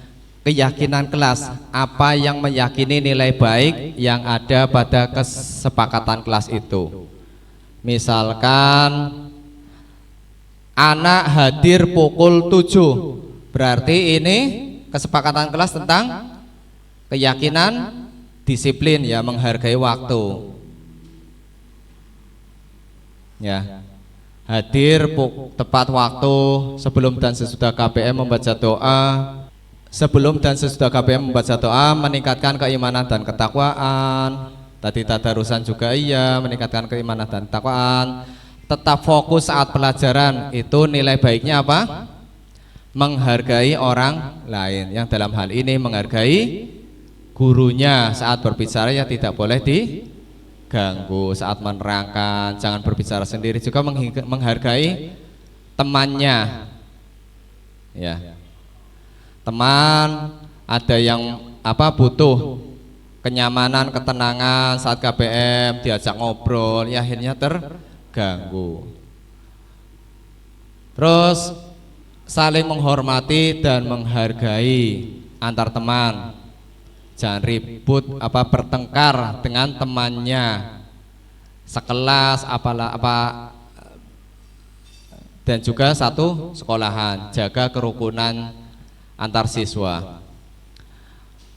keyakinan kelas, apa yang meyakini nilai baik yang ada pada kesepakatan kelas itu. Misalkan anak hadir pukul 7, berarti ini kesepakatan kelas tentang keyakinan disiplin, ya, menghargai waktu. Ya, hadir tepat waktu, sebelum dan sesudah KBM membaca doa. Sebelum dan sesudah KBM membaca doa meningkatkan keimanan dan ketakwaan. Tadi tadarusan juga iya, meningkatkan keimanan dan ketakwaan. Tetap fokus saat pelajaran, itu nilai baiknya apa? Menghargai orang lain, yang dalam hal ini menghargai gurunya. Saat berbicara ya tidak boleh diganggu. Saat menerangkan jangan berbicara sendiri. Juga menghargai temannya, ya. Teman ada yang butuh kenyamanan, ketenangan saat KBM, diajak ngobrol, ya akhirnya terganggu. Terus saling menghormati dan menghargai antar teman. Jangan ribut bertengkar dengan temannya sekelas dan juga satu sekolahan. Jaga kerukunan antar siswa.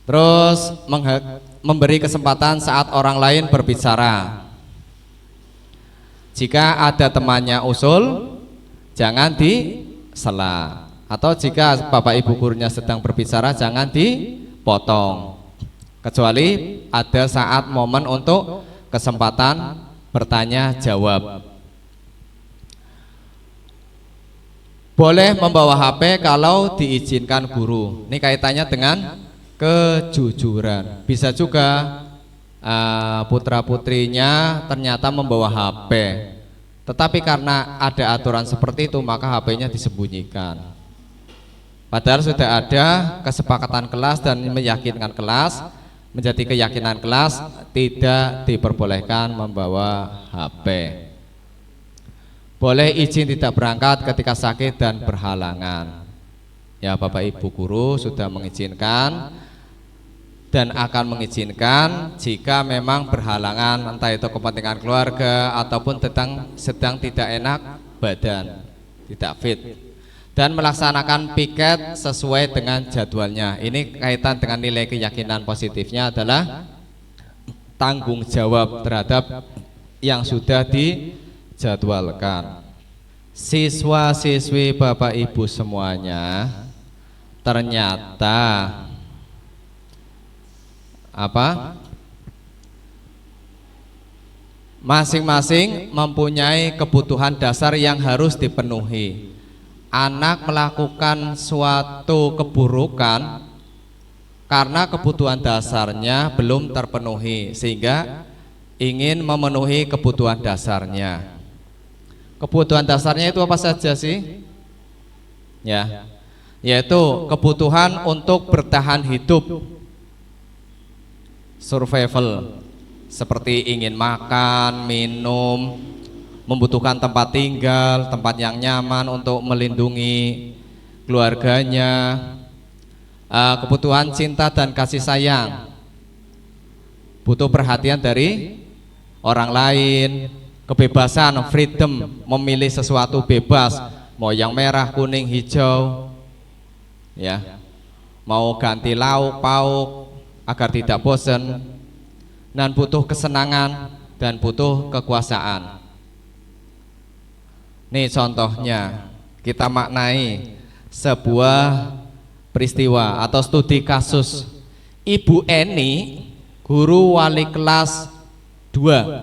Terus memberi kesempatan saat orang lain berbicara. Jika ada temannya usul, jangan disela. Atau jika Bapak Ibu gurunya sedang berbicara, jangan dipotong. Kecuali ada saat momen untuk kesempatan bertanya jawab. Boleh membawa HP kalau diizinkan guru. Ini kaitannya dengan kejujuran. Bisa juga putra-putrinya ternyata membawa HP, tetapi karena ada aturan seperti itu maka HP-nya disembunyikan. Padahal sudah ada kesepakatan kelas dan meyakinkan kelas, menjadi keyakinan kelas tidak diperbolehkan membawa HP. Boleh izin tidak berangkat ketika sakit dan berhalangan. Ya, Bapak Ibu guru sudah mengizinkan dan akan mengizinkan jika memang berhalangan, entah itu kepentingan keluarga ataupun sedang tidak enak badan, tidak fit, dan melaksanakan piket sesuai dengan jadwalnya. Ini kaitan dengan nilai keyakinan positifnya adalah tanggung jawab terhadap yang sudah dijadwalkan. Siswa-siswi Bapak Ibu semuanya ternyata masing-masing mempunyai kebutuhan dasar yang harus dipenuhi. Anak melakukan suatu keburukan karena kebutuhan dasarnya belum terpenuhi, sehingga ingin memenuhi kebutuhan dasarnya. Kebutuhan dasarnya itu apa saja sih? Ya, yaitu kebutuhan untuk bertahan hidup, survival, seperti ingin makan, minum, membutuhkan tempat tinggal, tempat yang nyaman untuk melindungi keluarganya, kebutuhan cinta dan kasih sayang, butuh perhatian dari orang lain, kebebasan, freedom, memilih sesuatu bebas, mau yang merah, kuning, hijau, ya, mau ganti lauk pauk agar tidak bosan, dan butuh kesenangan dan butuh kekuasaan. Nih contohnya, kita maknai sebuah peristiwa atau studi kasus Ibu Eni, guru wali kelas 2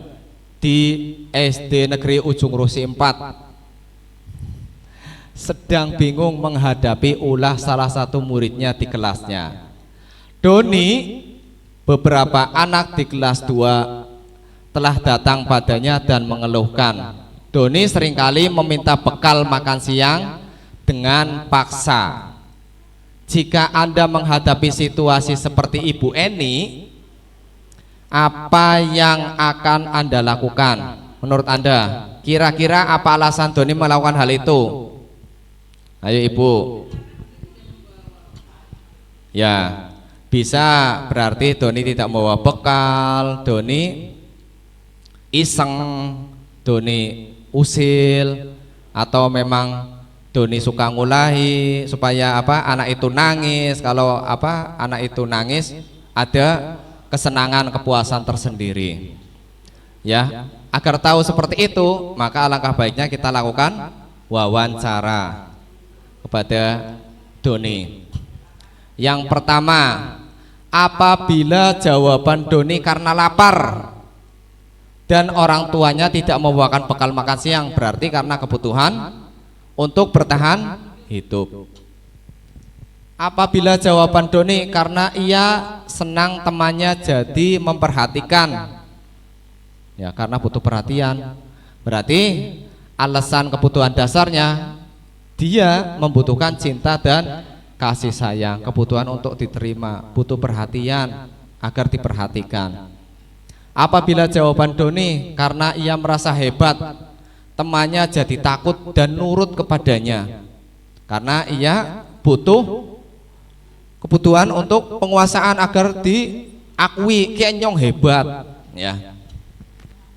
di SD Negeri Ujung Rusi 4, sedang bingung menghadapi ulah salah satu muridnya di kelasnya. Doni, beberapa anak di kelas 2 telah datang padanya dan mengeluhkan. Doni seringkali meminta bekal makan siang dengan paksa. Jika Anda menghadapi situasi seperti Ibu Eni, apa yang akan Anda lakukan? Menurut Anda, kira-kira apa alasan Doni melakukan hal itu? Ayo Ibu. Ya, bisa berarti Doni tidak membawa bekal, Doni iseng, Doni usil, atau memang Doni suka ngulahi supaya apa? Anak itu nangis. Kalau apa? Anak itu nangis, ada kesenangan, kepuasan tersendiri. Ya, agar tahu seperti itu, maka alangkah baiknya kita lakukan wawancara kepada Doni. Yang pertama, apabila jawaban Doni karena lapar dan orang tuanya tidak membawakan bekal makan siang, berarti karena kebutuhan untuk bertahan hidup. Apabila jawaban Doni karena ia senang temannya jadi memperhatikan, ya karena butuh perhatian, berarti alasan kebutuhan dasarnya dia membutuhkan cinta dan kasih sayang, kebutuhan untuk diterima, butuh perhatian agar diperhatikan. Apabila jawaban Doni karena ia merasa hebat, temannya jadi takut dan nurut kepadanya karena ia butuh kebutuhan untuk penguasaan agar diakui, kenyong hebat, ya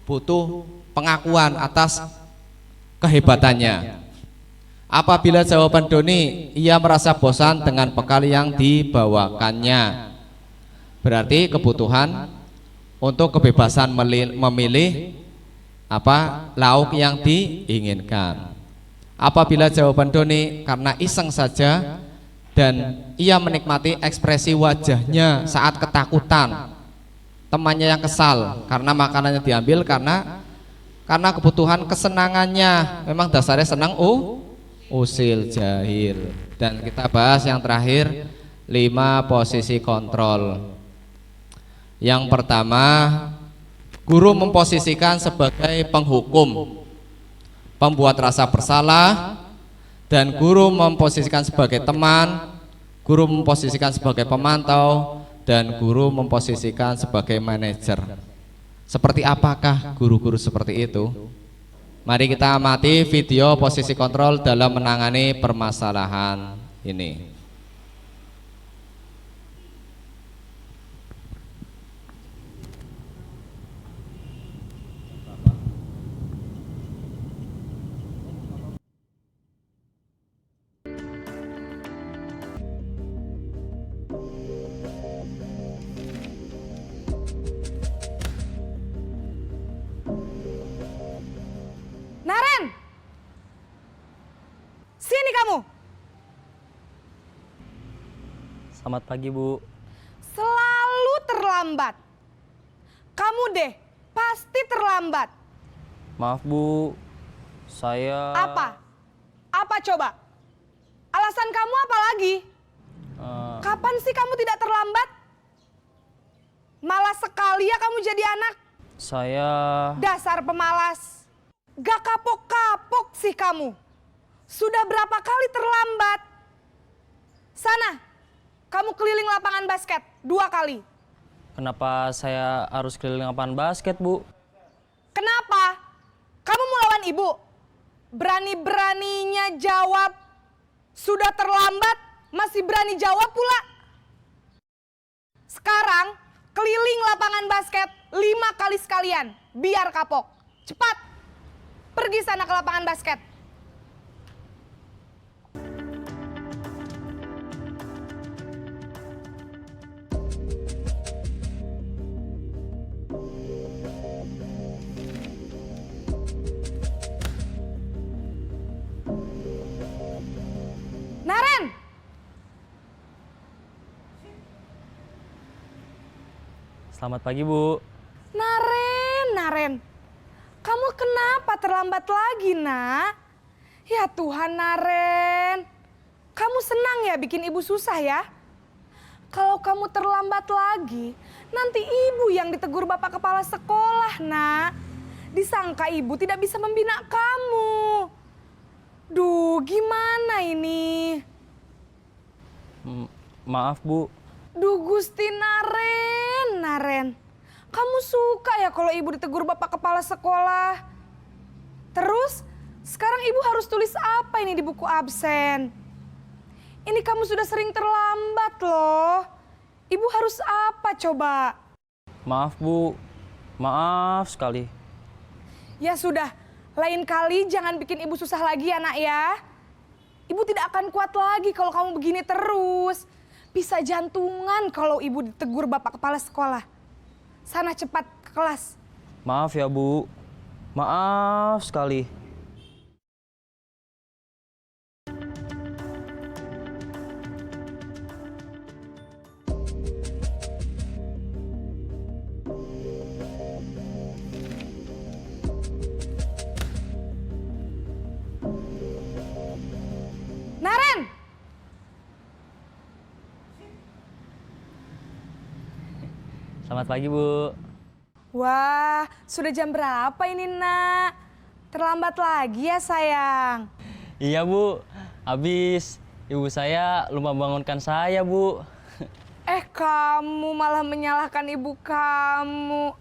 butuh pengakuan atas kehebatannya. Apabila jawaban Doni ia merasa bosan dengan bekal yang dibawakannya, berarti kebutuhan untuk kebebasan memilih apa lauk yang diinginkan. Apabila jawaban Doni karena iseng saja dan ia menikmati ekspresi wajahnya saat ketakutan, temannya yang kesal karena makanannya diambil karena kebutuhan kesenangannya, memang dasarnya senang usil jahil. Dan kita bahas yang terakhir 5 posisi kontrol. Yang pertama, guru memposisikan sebagai penghukum, pembuat rasa bersalah, dan guru memposisikan sebagai teman, guru memposisikan sebagai pemantau, dan guru memposisikan sebagai manajer. Seperti apakah guru-guru seperti itu? Mari kita amati video posisi kontrol dalam menangani permasalahan ini. Naren, sini kamu. Selamat pagi, Bu. Selalu terlambat. Kamu deh, pasti terlambat. Maaf, Bu. Saya... Apa? Apa coba? Alasan kamu apa lagi? Kapan sih kamu tidak terlambat? Malas sekali ya kamu jadi anak. Saya... Dasar pemalas. Gak kapok-kapok sih kamu. Sudah berapa kali terlambat? Sana, kamu keliling lapangan basket 2 kali. Kenapa saya harus keliling lapangan basket, Bu? Kenapa? Kamu mau lawan ibu? Berani-beraninya jawab. Sudah terlambat, masih berani jawab pula. Sekarang, keliling lapangan basket 5 kali sekalian. Biar kapok. Cepat. Pergi sana ke lapangan basket. Selamat pagi, Bu. Naren. Kamu kenapa terlambat lagi, Nak? Ya Tuhan, Naren. Kamu senang ya bikin ibu susah ya? Kalau kamu terlambat lagi, nanti ibu yang ditegur bapak kepala sekolah, Nak. Disangka ibu tidak bisa membina kamu. Duh, gimana ini? Maaf, Bu. Duh, Gusti Naren. Kamu suka ya kalau ibu ditegur bapak kepala sekolah? Terus, sekarang ibu harus tulis apa ini di buku absen? Ini kamu sudah sering terlambat loh. Ibu harus apa coba? Maaf, Bu. Maaf sekali. Ya sudah, lain kali jangan bikin ibu susah lagi ya, Nak ya. Ibu tidak akan kuat lagi kalau kamu begini terus. Bisa jantungan kalau ibu ditegur bapak kepala sekolah. Sana cepat ke kelas. Maaf ya, Bu. Maaf sekali. Naren! Selamat pagi, Bu. Wah, sudah jam berapa ini, Nak? Terlambat lagi ya, sayang. Iya, Bu. Habis ibu saya lupa bangunkan saya, Bu. Kamu malah menyalahkan ibu kamu.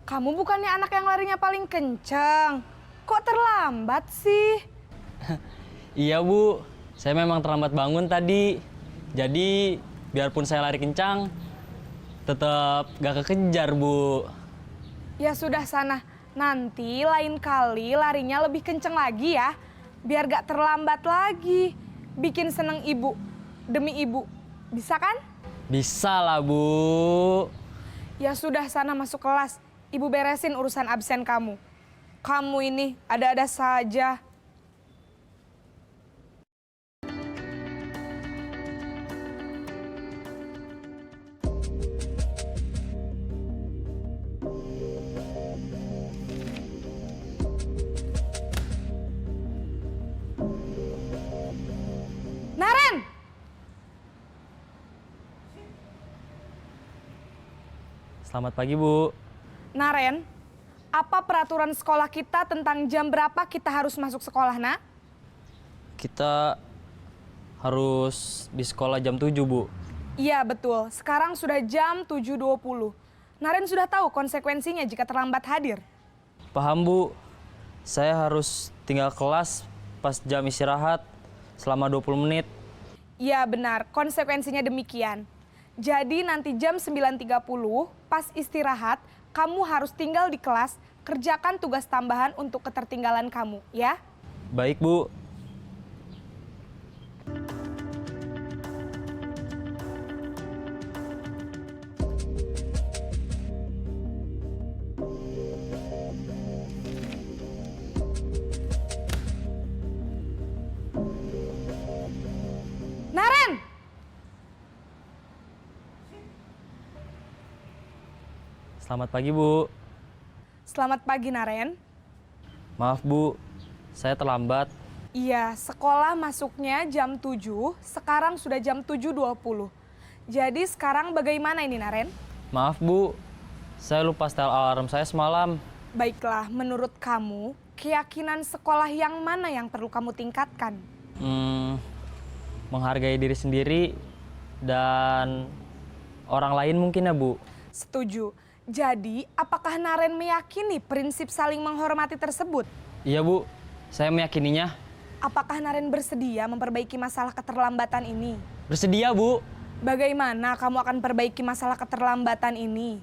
Kamu bukannya anak yang larinya paling kenceng. Kok terlambat sih? Iya, Bu. Saya memang terlambat bangun tadi. Jadi, biarpun saya lari kencang, tetap gak kekejar, Bu. Ya sudah sana, nanti lain kali larinya lebih kenceng lagi ya. Biar gak terlambat lagi. Bikin seneng ibu, demi ibu. Bisa kan? Bisa lah, Bu. Ya sudah sana masuk kelas. Ibu beresin urusan absen kamu. Kamu ini ada-ada saja. Naren! Selamat pagi, Bu. Naren, apa peraturan sekolah kita tentang jam berapa kita harus masuk sekolah, Nak? Kita harus di sekolah jam 7, Bu. Iya, betul. Sekarang sudah jam 7.20. Naren sudah tahu konsekuensinya jika terlambat hadir. Paham, Bu. Saya harus tinggal kelas pas jam istirahat selama 20 menit. Iya, benar. Konsekuensinya demikian. Jadi nanti jam 9.30 pas istirahat, kamu harus tinggal di kelas, kerjakan tugas tambahan untuk ketertinggalan kamu, ya? Baik, Bu. Naren! Selamat pagi, Bu. Selamat pagi, Naren. Maaf, Bu. Saya terlambat. Iya, sekolah masuknya jam 7, sekarang sudah jam 7.20. Jadi sekarang bagaimana ini, Naren? Maaf, Bu. Saya lupa setel alarm saya semalam. Baiklah, menurut kamu, keyakinan sekolah yang mana yang perlu kamu tingkatkan? Menghargai diri sendiri dan orang lain mungkin ya, Bu. Setuju. Jadi, apakah Naren meyakini prinsip saling menghormati tersebut? Iya, Bu. Saya meyakininya. Apakah Naren bersedia memperbaiki masalah keterlambatan ini? Bersedia, Bu. Bagaimana kamu akan perbaiki masalah keterlambatan ini?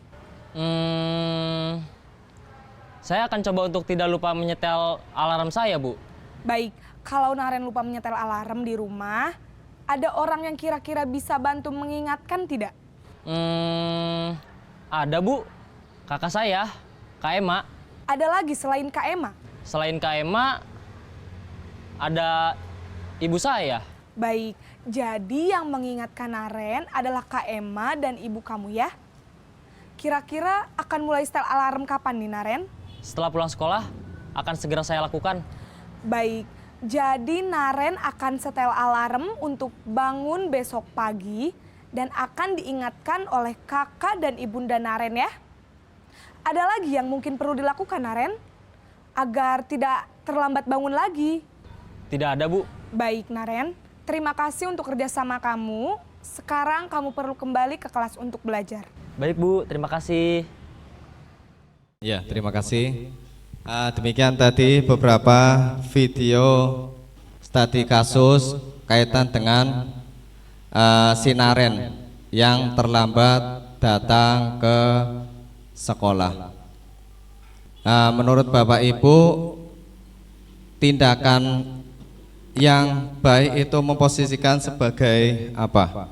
Saya akan coba untuk tidak lupa menyetel alarm saya, Bu. Baik, kalau Naren lupa menyetel alarm di rumah, ada orang yang kira-kira bisa bantu mengingatkan tidak? Ada, Bu. Kakak saya, Kak Ema. Ada lagi selain Kak Ema? Selain Kak Ema, ada ibu saya. Baik, jadi yang mengingatkan Naren adalah Kak Ema dan ibu kamu ya. Kira-kira akan mulai setel alarm kapan nih Naren? Setelah pulang sekolah, akan segera saya lakukan. Baik, jadi Naren akan setel alarm untuk bangun besok pagi dan akan diingatkan oleh kakak dan ibunda Naren ya. Ada lagi yang mungkin perlu dilakukan Naren? Agar tidak terlambat bangun lagi. Tidak ada, Bu. Baik Naren, terima kasih untuk kerjasama kamu. Sekarang kamu perlu kembali ke kelas untuk belajar. Baik, Bu. Terima kasih. Ya, terima kasih. Demikian tadi beberapa video studi kasus kaitan dengan si Naren yang terlambat datang ke sekolah. Menurut Bapak Ibu, tindakan yang baik itu memposisikan sebagai apa?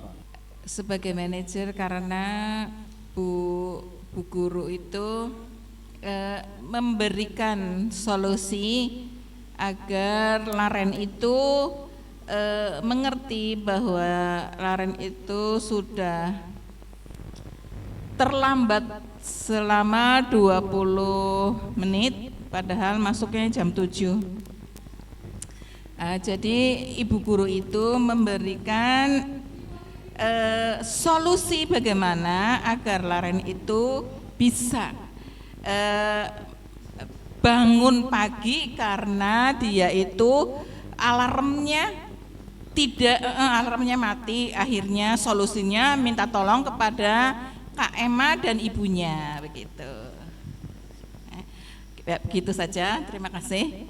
Sebagai manajer, karena Bu Guru itu memberikan solusi agar Laren itu mengerti bahwa Laren itu sudah terlambat selama 20 menit padahal masuknya jam 7. Jadi Ibu Guru itu memberikan solusi bagaimana agar Laren itu bisa bangun pagi karena dia itu alarmnya mati. Akhirnya solusinya minta tolong kepada Kak Emma dan ibunya begitu. Begitu saja, terima kasih.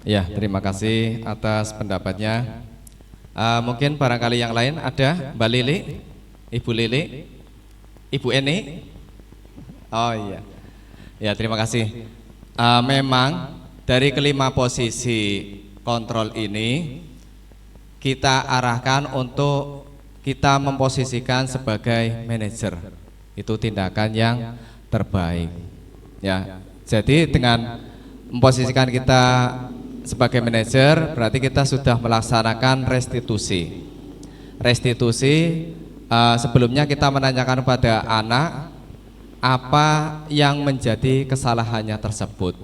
Ya, terima kasih atas pendapatnya. Mungkin barangkali yang lain ada, Mbak Lili, Ibu Lili, Ibu Eni. Oh iya, ya terima kasih. Memang dari kelima posisi kontrol ini kita arahkan untuk kita memposisikan sebagai manajer. Itu tindakan yang terbaik. Ya, jadi dengan memposisikan kita sebagai manajer berarti kita sudah melaksanakan restitusi. Restitusi sebelumnya kita menanyakan pada anak apa yang menjadi kesalahannya tersebut.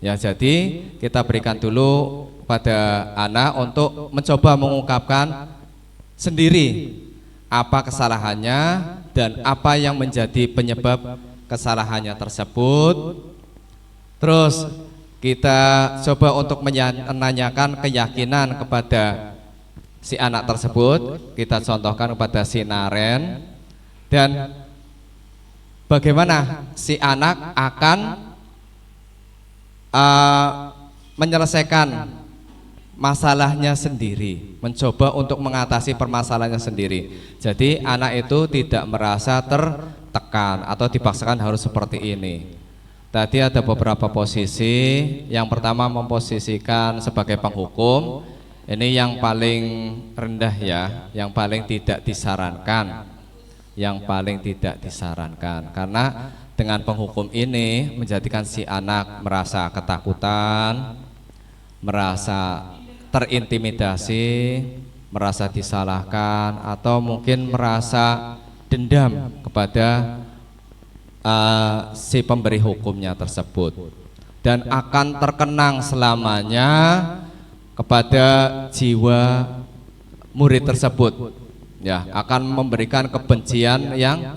Ya, jadi kita berikan dulu pada anak untuk mencoba mengungkapkan sendiri apa kesalahannya dan apa yang menjadi penyebab kesalahannya tersebut. Terus kita coba untuk menanyakan keyakinan kepada si anak tersebut. Kita contohkan kepada si Naren, dan bagaimana si anak akan menyelesaikan masalahnya sendiri, mencoba untuk mengatasi permasalahannya sendiri. Jadi anak itu tidak merasa tertekan atau dipaksakan harus seperti ini. Tadi ada beberapa posisi. Yang pertama memposisikan sebagai penghukum. Ini yang paling rendah ya, yang paling tidak disarankan. Yang paling tidak disarankan karena dengan penghukum ini menjadikan si anak merasa ketakutan, merasa terintimidasi, merasa disalahkan, atau mungkin merasa dendam kepada si pemberi hukumnya tersebut, dan akan terkenang selamanya kepada jiwa murid tersebut. Ya, akan memberikan kebencian yang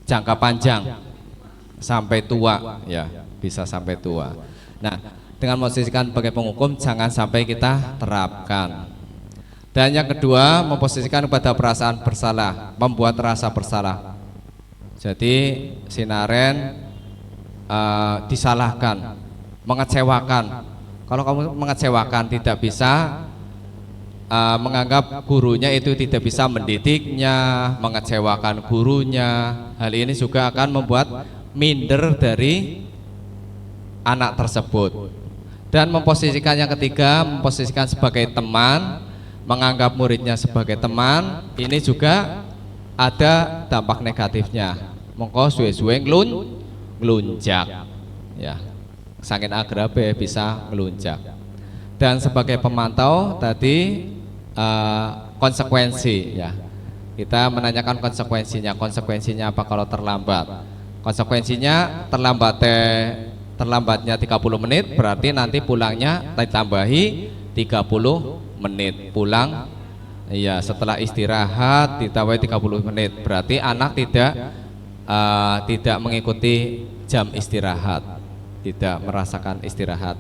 jangka panjang sampai tua, ya, bisa sampai tua. Nah, dengan memposisikan sebagai penghukum jangan sampai kita terapkan. Dan yang kedua, memposisikan pada perasaan bersalah, membuat rasa bersalah. Jadi si Naren disalahkan, mengecewakan. Kalau kamu mengecewakan, tidak bisa menganggap gurunya itu tidak bisa mendidiknya, mengecewakan gurunya. Hal ini juga akan membuat minder dari anak tersebut. Dan memposisikan yang ketiga, memposisikan sebagai teman, menganggap muridnya sebagai teman. Ini juga ada dampak negatifnya. Mongko suwe-suwe ngelunjak, ya, saking agrabe bisa ngelunjak. Dan sebagai pemantau tadi konsekuensi, ya, Kita menanyakan konsekuensinya. Konsekuensinya apa kalau terlambat? Konsekuensinya terlambatnya 30 menit, berarti nanti pulangnya ditambahi 30 menit. Pulang iya setelah istirahat ditambahi 30 menit. Berarti anak tidak mengikuti jam istirahat, tidak merasakan istirahat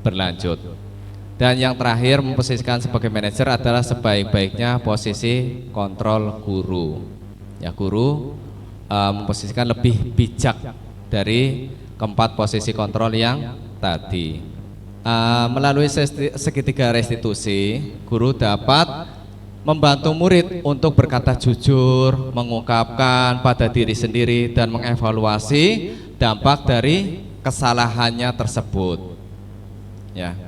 berlanjut. Dan yang terakhir, memposisikan sebagai manajer adalah sebaik-baiknya posisi kontrol guru. Ya, guru memposisikan lebih bijak dari keempat posisi kontrol yang tadi. Melalui segitiga restitusi, guru dapat membantu murid untuk berkata jujur, mengungkapkan pada diri sendiri dan mengevaluasi dampak dari kesalahannya tersebut. Ya.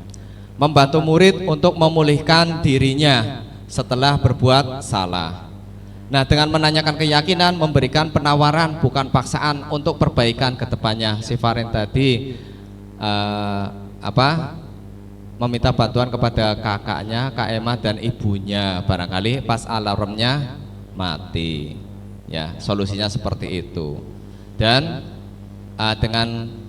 Membantu murid untuk memulihkan dirinya setelah berbuat salah. Nah, dengan menanyakan keyakinan, memberikan penawaran bukan paksaan untuk perbaikan ke depannya. Si Farin tadi meminta bantuan kepada kakaknya, Kak Emma dan ibunya, barangkali pas alarmnya mati. Ya, solusinya seperti itu. Dan dengan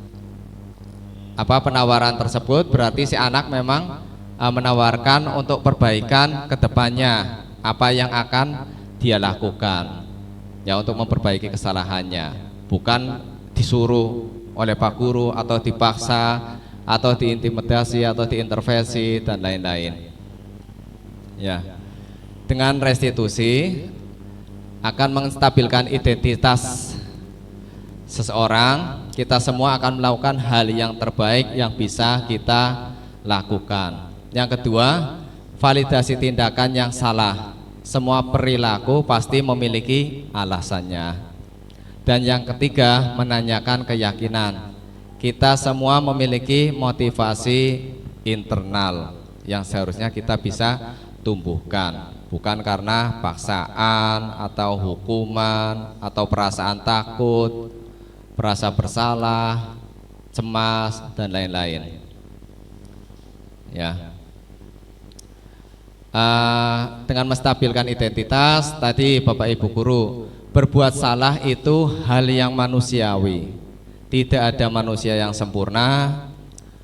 penawaran tersebut berarti si anak memang menawarkan untuk perbaikan ke depannya, apa yang akan dia lakukan ya untuk memperbaiki kesalahannya, bukan disuruh oleh Pak Guru atau dipaksa atau diintimidasi atau diintervensi dan lain-lain. Ya. Dengan restitusi akan menstabilkan identitas seseorang. Kita semua akan melakukan hal yang terbaik yang bisa kita lakukan. Yang kedua, validasi tindakan yang salah. Semua perilaku pasti memiliki alasannya. Dan yang ketiga, menanyakan keyakinan. Kita semua memiliki motivasi internal yang seharusnya kita bisa tumbuhkan, bukan karena paksaan atau hukuman atau perasaan takut, merasa bersalah, cemas dan lain-lain. Ya. Dengan menstabilkan identitas, tadi Bapak Ibu guru, berbuat salah itu hal yang manusiawi. Tidak ada manusia yang sempurna.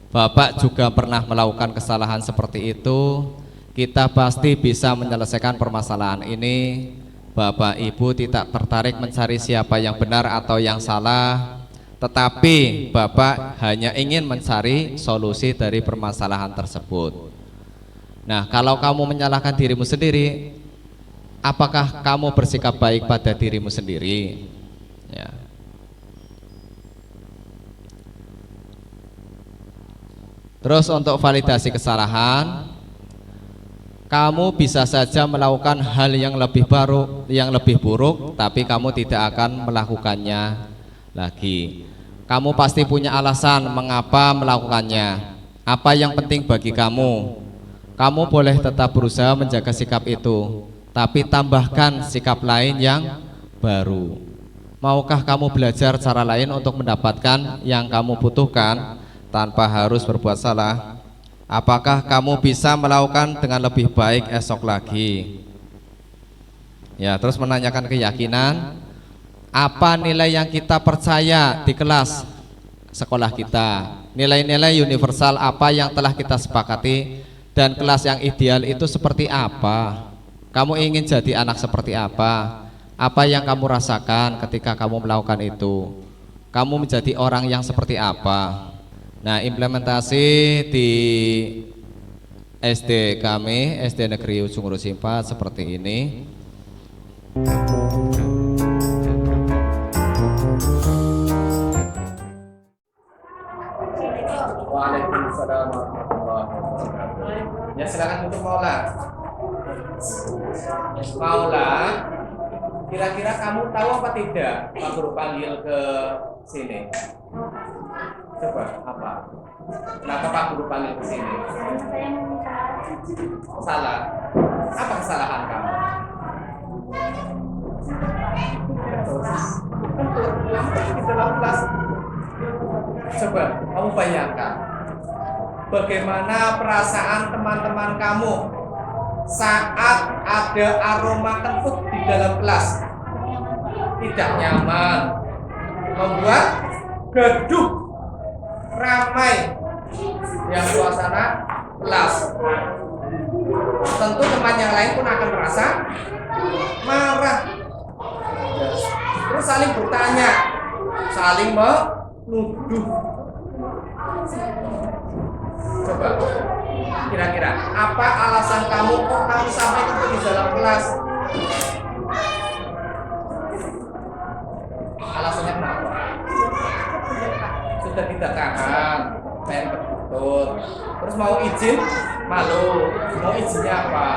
Bapak juga pernah melakukan kesalahan seperti itu. Kita pasti bisa menyelesaikan permasalahan ini. Bapak Ibu tidak tertarik mencari siapa yang benar atau yang salah, tetapi Bapak hanya ingin mencari solusi dari permasalahan tersebut. Nah, kalau kamu menyalahkan dirimu sendiri, apakah kamu bersikap baik pada dirimu sendiri? Ya. Terus untuk validasi kesalahan, kamu bisa saja melakukan hal yang lebih buruk, tapi kamu tidak akan melakukannya lagi. Kamu pasti punya alasan mengapa melakukannya. Apa yang penting bagi kamu? Kamu boleh tetap berusaha menjaga sikap itu, tapi tambahkan sikap lain yang baru. Maukah kamu belajar cara lain untuk mendapatkan yang kamu butuhkan tanpa harus berbuat salah? Apakah kamu bisa melakukan dengan lebih baik esok lagi? Ya, terus menanyakan keyakinan. Apa nilai yang kita percaya di kelas sekolah kita? Nilai-nilai universal apa yang telah kita sepakati? Dan kelas yang ideal itu seperti apa? Kamu ingin jadi anak seperti apa? Apa yang kamu rasakan ketika kamu melakukan itu? Kamu menjadi orang yang seperti apa? Nah, implementasi di SD kami, SD Negeri Ujung Urus 4 seperti ini. Waalaikumsalam warahmatullahi wabarakatuh. Ya, silakan untuk Maula. Maula, kira-kira kamu tahu apa tidak Pak Guru panggil ke sini? Coba, apa? Kenapa Pak Guru panggil ke sini? Salah. Apa kesalahan kamu? Di dalam kelas. Coba kamu bayangkan bagaimana perasaan teman-teman kamu saat ada aroma kentut di dalam kelas tidak nyaman, membuat gaduh, ramai yang suasana kelas. Tentu teman yang lain pun akan merasa marah. Terus saling bertanya, saling menuduh. Coba, kira-kira apa alasan kamu kok kamu sampaikan itu di dalam kelas? Alasannya kenapa? Sudah tidak tahan, pengen kentut. Terus mau izin, malu. Mau izinnya apa?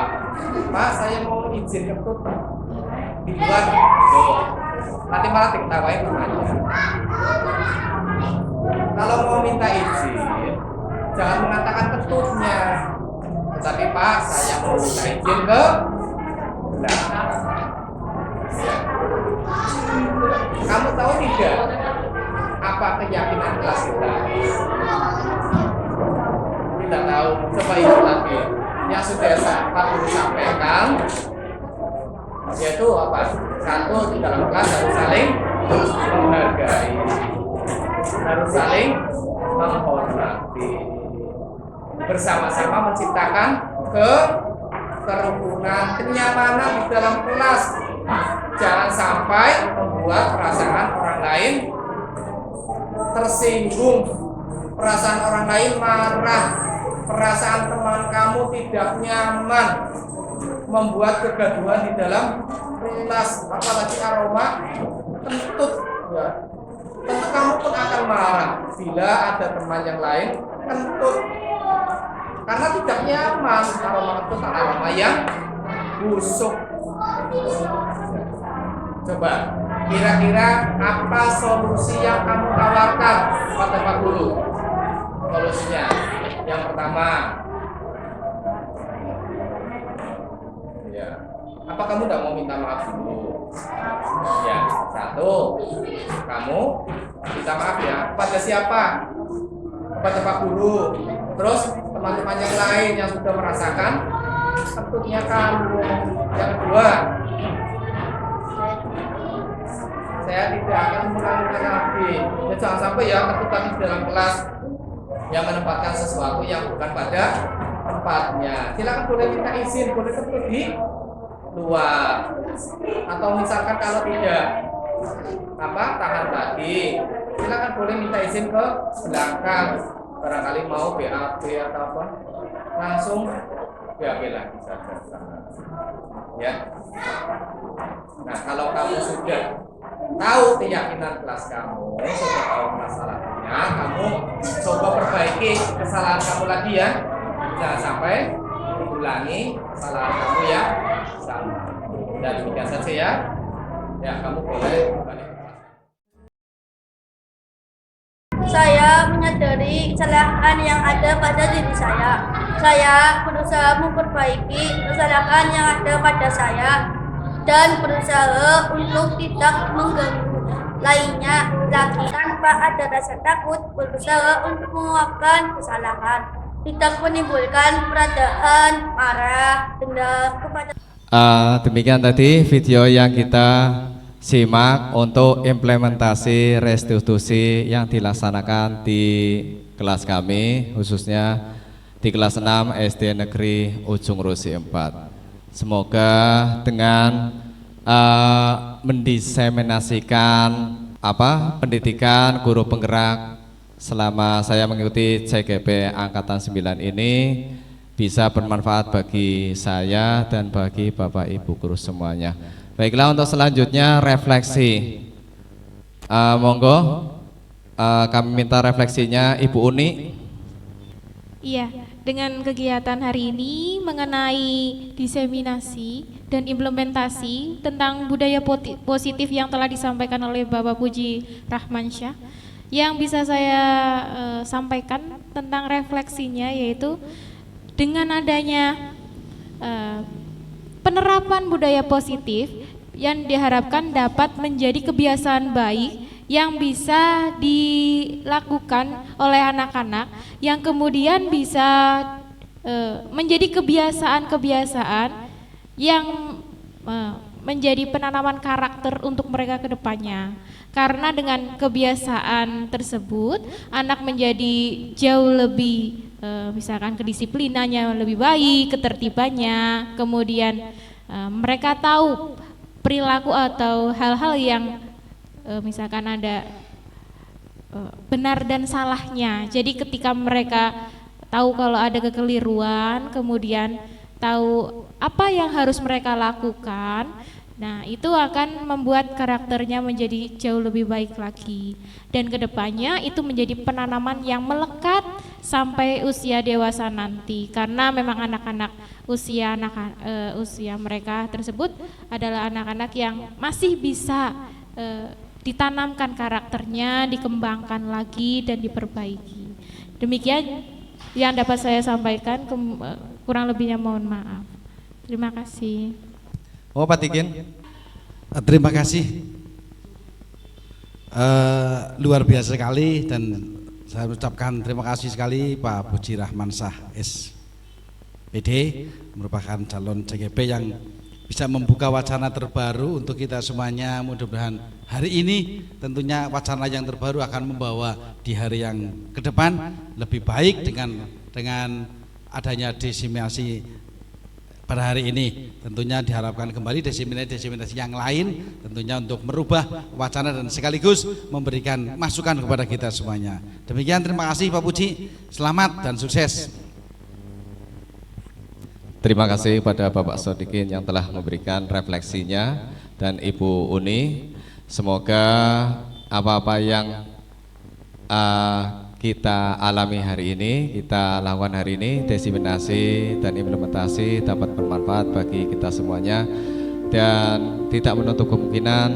Pak, saya mau izin kentut di luar. Tuh. Nanti malah diketawain temannya. Kalau mau minta izin, jangan mengatakan kentutnya, tetapi Pak, saya mau minta izin ke belakang. Ya. Kamu tahu tidak apa keyakinan kelas kita? Tidak tahu. Coba ingat lagi yang sudah Pak Guru sampaikan, yaitu apa? Satu, di dalam kelas harus saling menghargai, harus saling menghormati, bersama-sama menciptakan kerukunan, kenyamanan di dalam kelas. Jangan sampai membuat perasaan orang lain tersinggung, perasaan orang lain marah, perasaan teman kamu tidak nyaman, membuat kegaduhan di dalam kelas, apalagi aroma kentut. Ya. Tentu kamu pun akan marah bila ada teman yang lain kentut, karena tidak nyaman. Aroma kentut aroma yang busuk. Coba, kira-kira apa solusi yang kamu tawarkan pada Pak Guru? Solusinya, yang pertama, ya, apa kamu tidak mau minta maaf dulu? Ya, satu, kamu minta maaf ya. Pada siapa? Kepada Pak Guru. Terus teman-teman yang lain yang sudah merasakan kentutnya kamu. Yang kedua, saya tidak akan mengulangi lagi. Ya, jangan sampai ya ketukan di dalam kelas yang menempatkan sesuatu yang bukan pada tempatnya. Silakan boleh minta izin, boleh kentut di luar. Atau misalkan kalau tidak tahan lagi, silakan boleh minta izin ke belakang. Barangkali mau BAB atau apa, langsung BAB lagi saja. Ya. Nah, kalau kamu sudah tahu keyakinan kelas kamu, sudah tahu masalahnya, kamu coba perbaiki kesalahan kamu lagi ya. Jangan sampai ulangi kesalahan kamu yang sama. Dan demikian saja ya. Ya, kamu boleh kembali. Saya menyadari kesalahan yang ada pada diri saya. Saya berusaha memperbaiki kesalahan yang ada pada saya dan berusaha untuk tidak mengganggu lainnya lagi tanpa ada rasa takut, berusaha untuk menguapkan kesalahan, tidak menimbulkan peradaan, marah, dendam kepada. Demikian tadi video yang kita simak untuk implementasi restitusi yang dilaksanakan di kelas kami, khususnya di kelas 6 SD Negeri Ujung Rosi 4. Semoga dengan mendiseminasikan pendidikan guru penggerak selama saya mengikuti CGP Angkatan 9 ini bisa bermanfaat bagi saya dan bagi Bapak Ibu guru semuanya. Baiklah, untuk selanjutnya refleksi. Monggo kami minta refleksinya Ibu Uni. Iya, dengan kegiatan hari ini mengenai diseminasi dan implementasi tentang budaya positif yang telah disampaikan oleh Bapak Puji Rahmansyah, yang bisa saya sampaikan tentang refleksinya yaitu dengan adanya penerapan budaya positif yang diharapkan dapat menjadi kebiasaan baik yang bisa dilakukan oleh anak-anak, yang kemudian bisa menjadi kebiasaan-kebiasaan yang menjadi penanaman karakter untuk mereka ke depannya. Karena dengan kebiasaan tersebut, anak menjadi jauh lebih misalkan kedisiplinannya lebih baik, ketertibannya, kemudian mereka tahu perilaku atau hal-hal yang misalkan ada benar dan salahnya. Jadi ketika mereka tahu kalau ada kekeliruan, kemudian tahu apa yang harus mereka lakukan, nah itu akan membuat karakternya menjadi jauh lebih baik lagi. Dan kedepannya itu menjadi penanaman yang melekat sampai usia dewasa nanti. Karena memang anak-anak usia mereka tersebut adalah anak-anak yang masih bisa ditanamkan karakternya, dikembangkan lagi dan diperbaiki. Demikian yang dapat saya sampaikan, kurang lebihnya mohon maaf. Terima kasih. Oh, Pak Tikin. Terima kasih. Luar biasa sekali, dan saya ucapkan terima kasih sekali Pak Puji Rahmansyah SPD, merupakan calon CGP yang bisa membuka wacana terbaru untuk kita semuanya. Mudah-mudahan hari ini tentunya wacana yang terbaru akan membawa di hari yang ke depan lebih baik dengan adanya diseminasi pada hari ini. Tentunya diharapkan kembali diseminasi yang lain tentunya untuk merubah wacana dan sekaligus memberikan masukan kepada kita semuanya. Demikian, terima kasih Pak Puji, selamat dan sukses. Terima kasih pada Bapak Sodikin yang telah memberikan refleksinya, dan Ibu Uni. Semoga apa-apa yang kita alami hari ini, kita lakukan hari ini, diseminasi dan implementasi dapat bermanfaat bagi kita semuanya, dan tidak menutup kemungkinan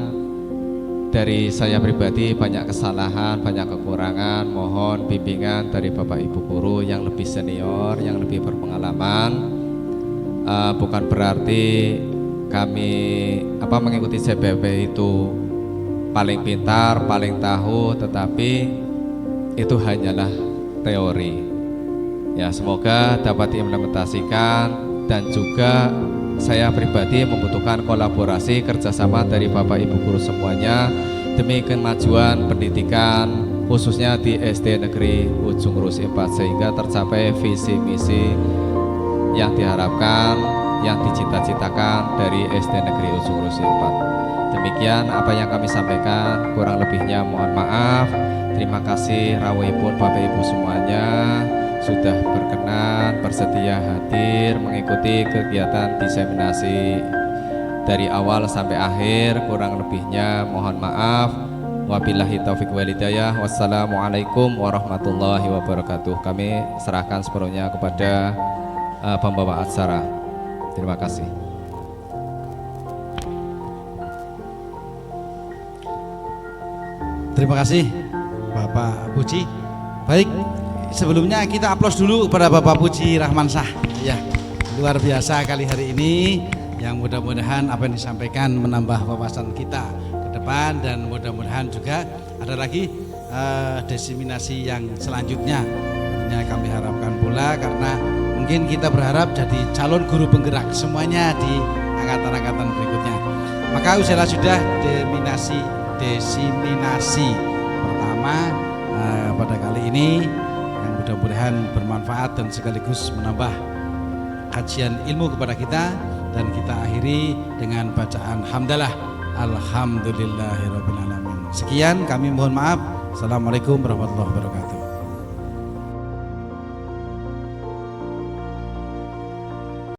dari saya pribadi banyak kesalahan, banyak kekurangan. Mohon bimbingan dari Bapak Ibu guru yang lebih senior, yang lebih berpengalaman. Bukan berarti kami mengikuti CBP itu paling pintar, paling tahu, tetapi itu hanyalah teori. Ya, semoga dapat diimplementasikan, dan juga saya pribadi membutuhkan kolaborasi kerjasama dari Bapak Ibu guru semuanya demi kemajuan pendidikan khususnya di SD Negeri Ujung Rusi 4, sehingga tercapai visi misi yang diharapkan, yang dicita-citakan dari SD Negeri Ujung Rusi 4. Demikian apa yang kami sampaikan, kurang lebihnya mohon maaf. Terima kasih rawuhipun Bapak Ibu semuanya sudah berkenan bersedia hadir mengikuti kegiatan diseminasi dari awal sampai akhir. Kurang lebihnya mohon maaf. Wabillahi taufiq wal hidayah. Wassalamualaikum warahmatullahi wabarakatuh. Kami serahkan sepenuhnya kepada pembawa acara. Terima kasih. Terima kasih Bapak Puji. Baik, sebelumnya kita aplaus dulu kepada Bapak Puji Rahmansyah. Ya, luar biasa kali hari ini, yang mudah-mudahan apa yang disampaikan menambah wawasan kita ke depan, dan mudah-mudahan juga ada lagi diseminasi yang selanjutnya. Tentunya kami harapkan pula, karena mungkin kita berharap jadi calon guru penggerak semuanya di angkatan-angkatan berikutnya. Maka usailah sudah diseminasi pertama pada kali ini, yang mudah-mudahan bermanfaat dan sekaligus menambah kajian ilmu kepada kita, dan kita akhiri dengan bacaan hamdalah alhamdulillahirabbil alamin. Sekian, kami mohon maaf. Assalamualaikum warahmatullahi wabarakatuh.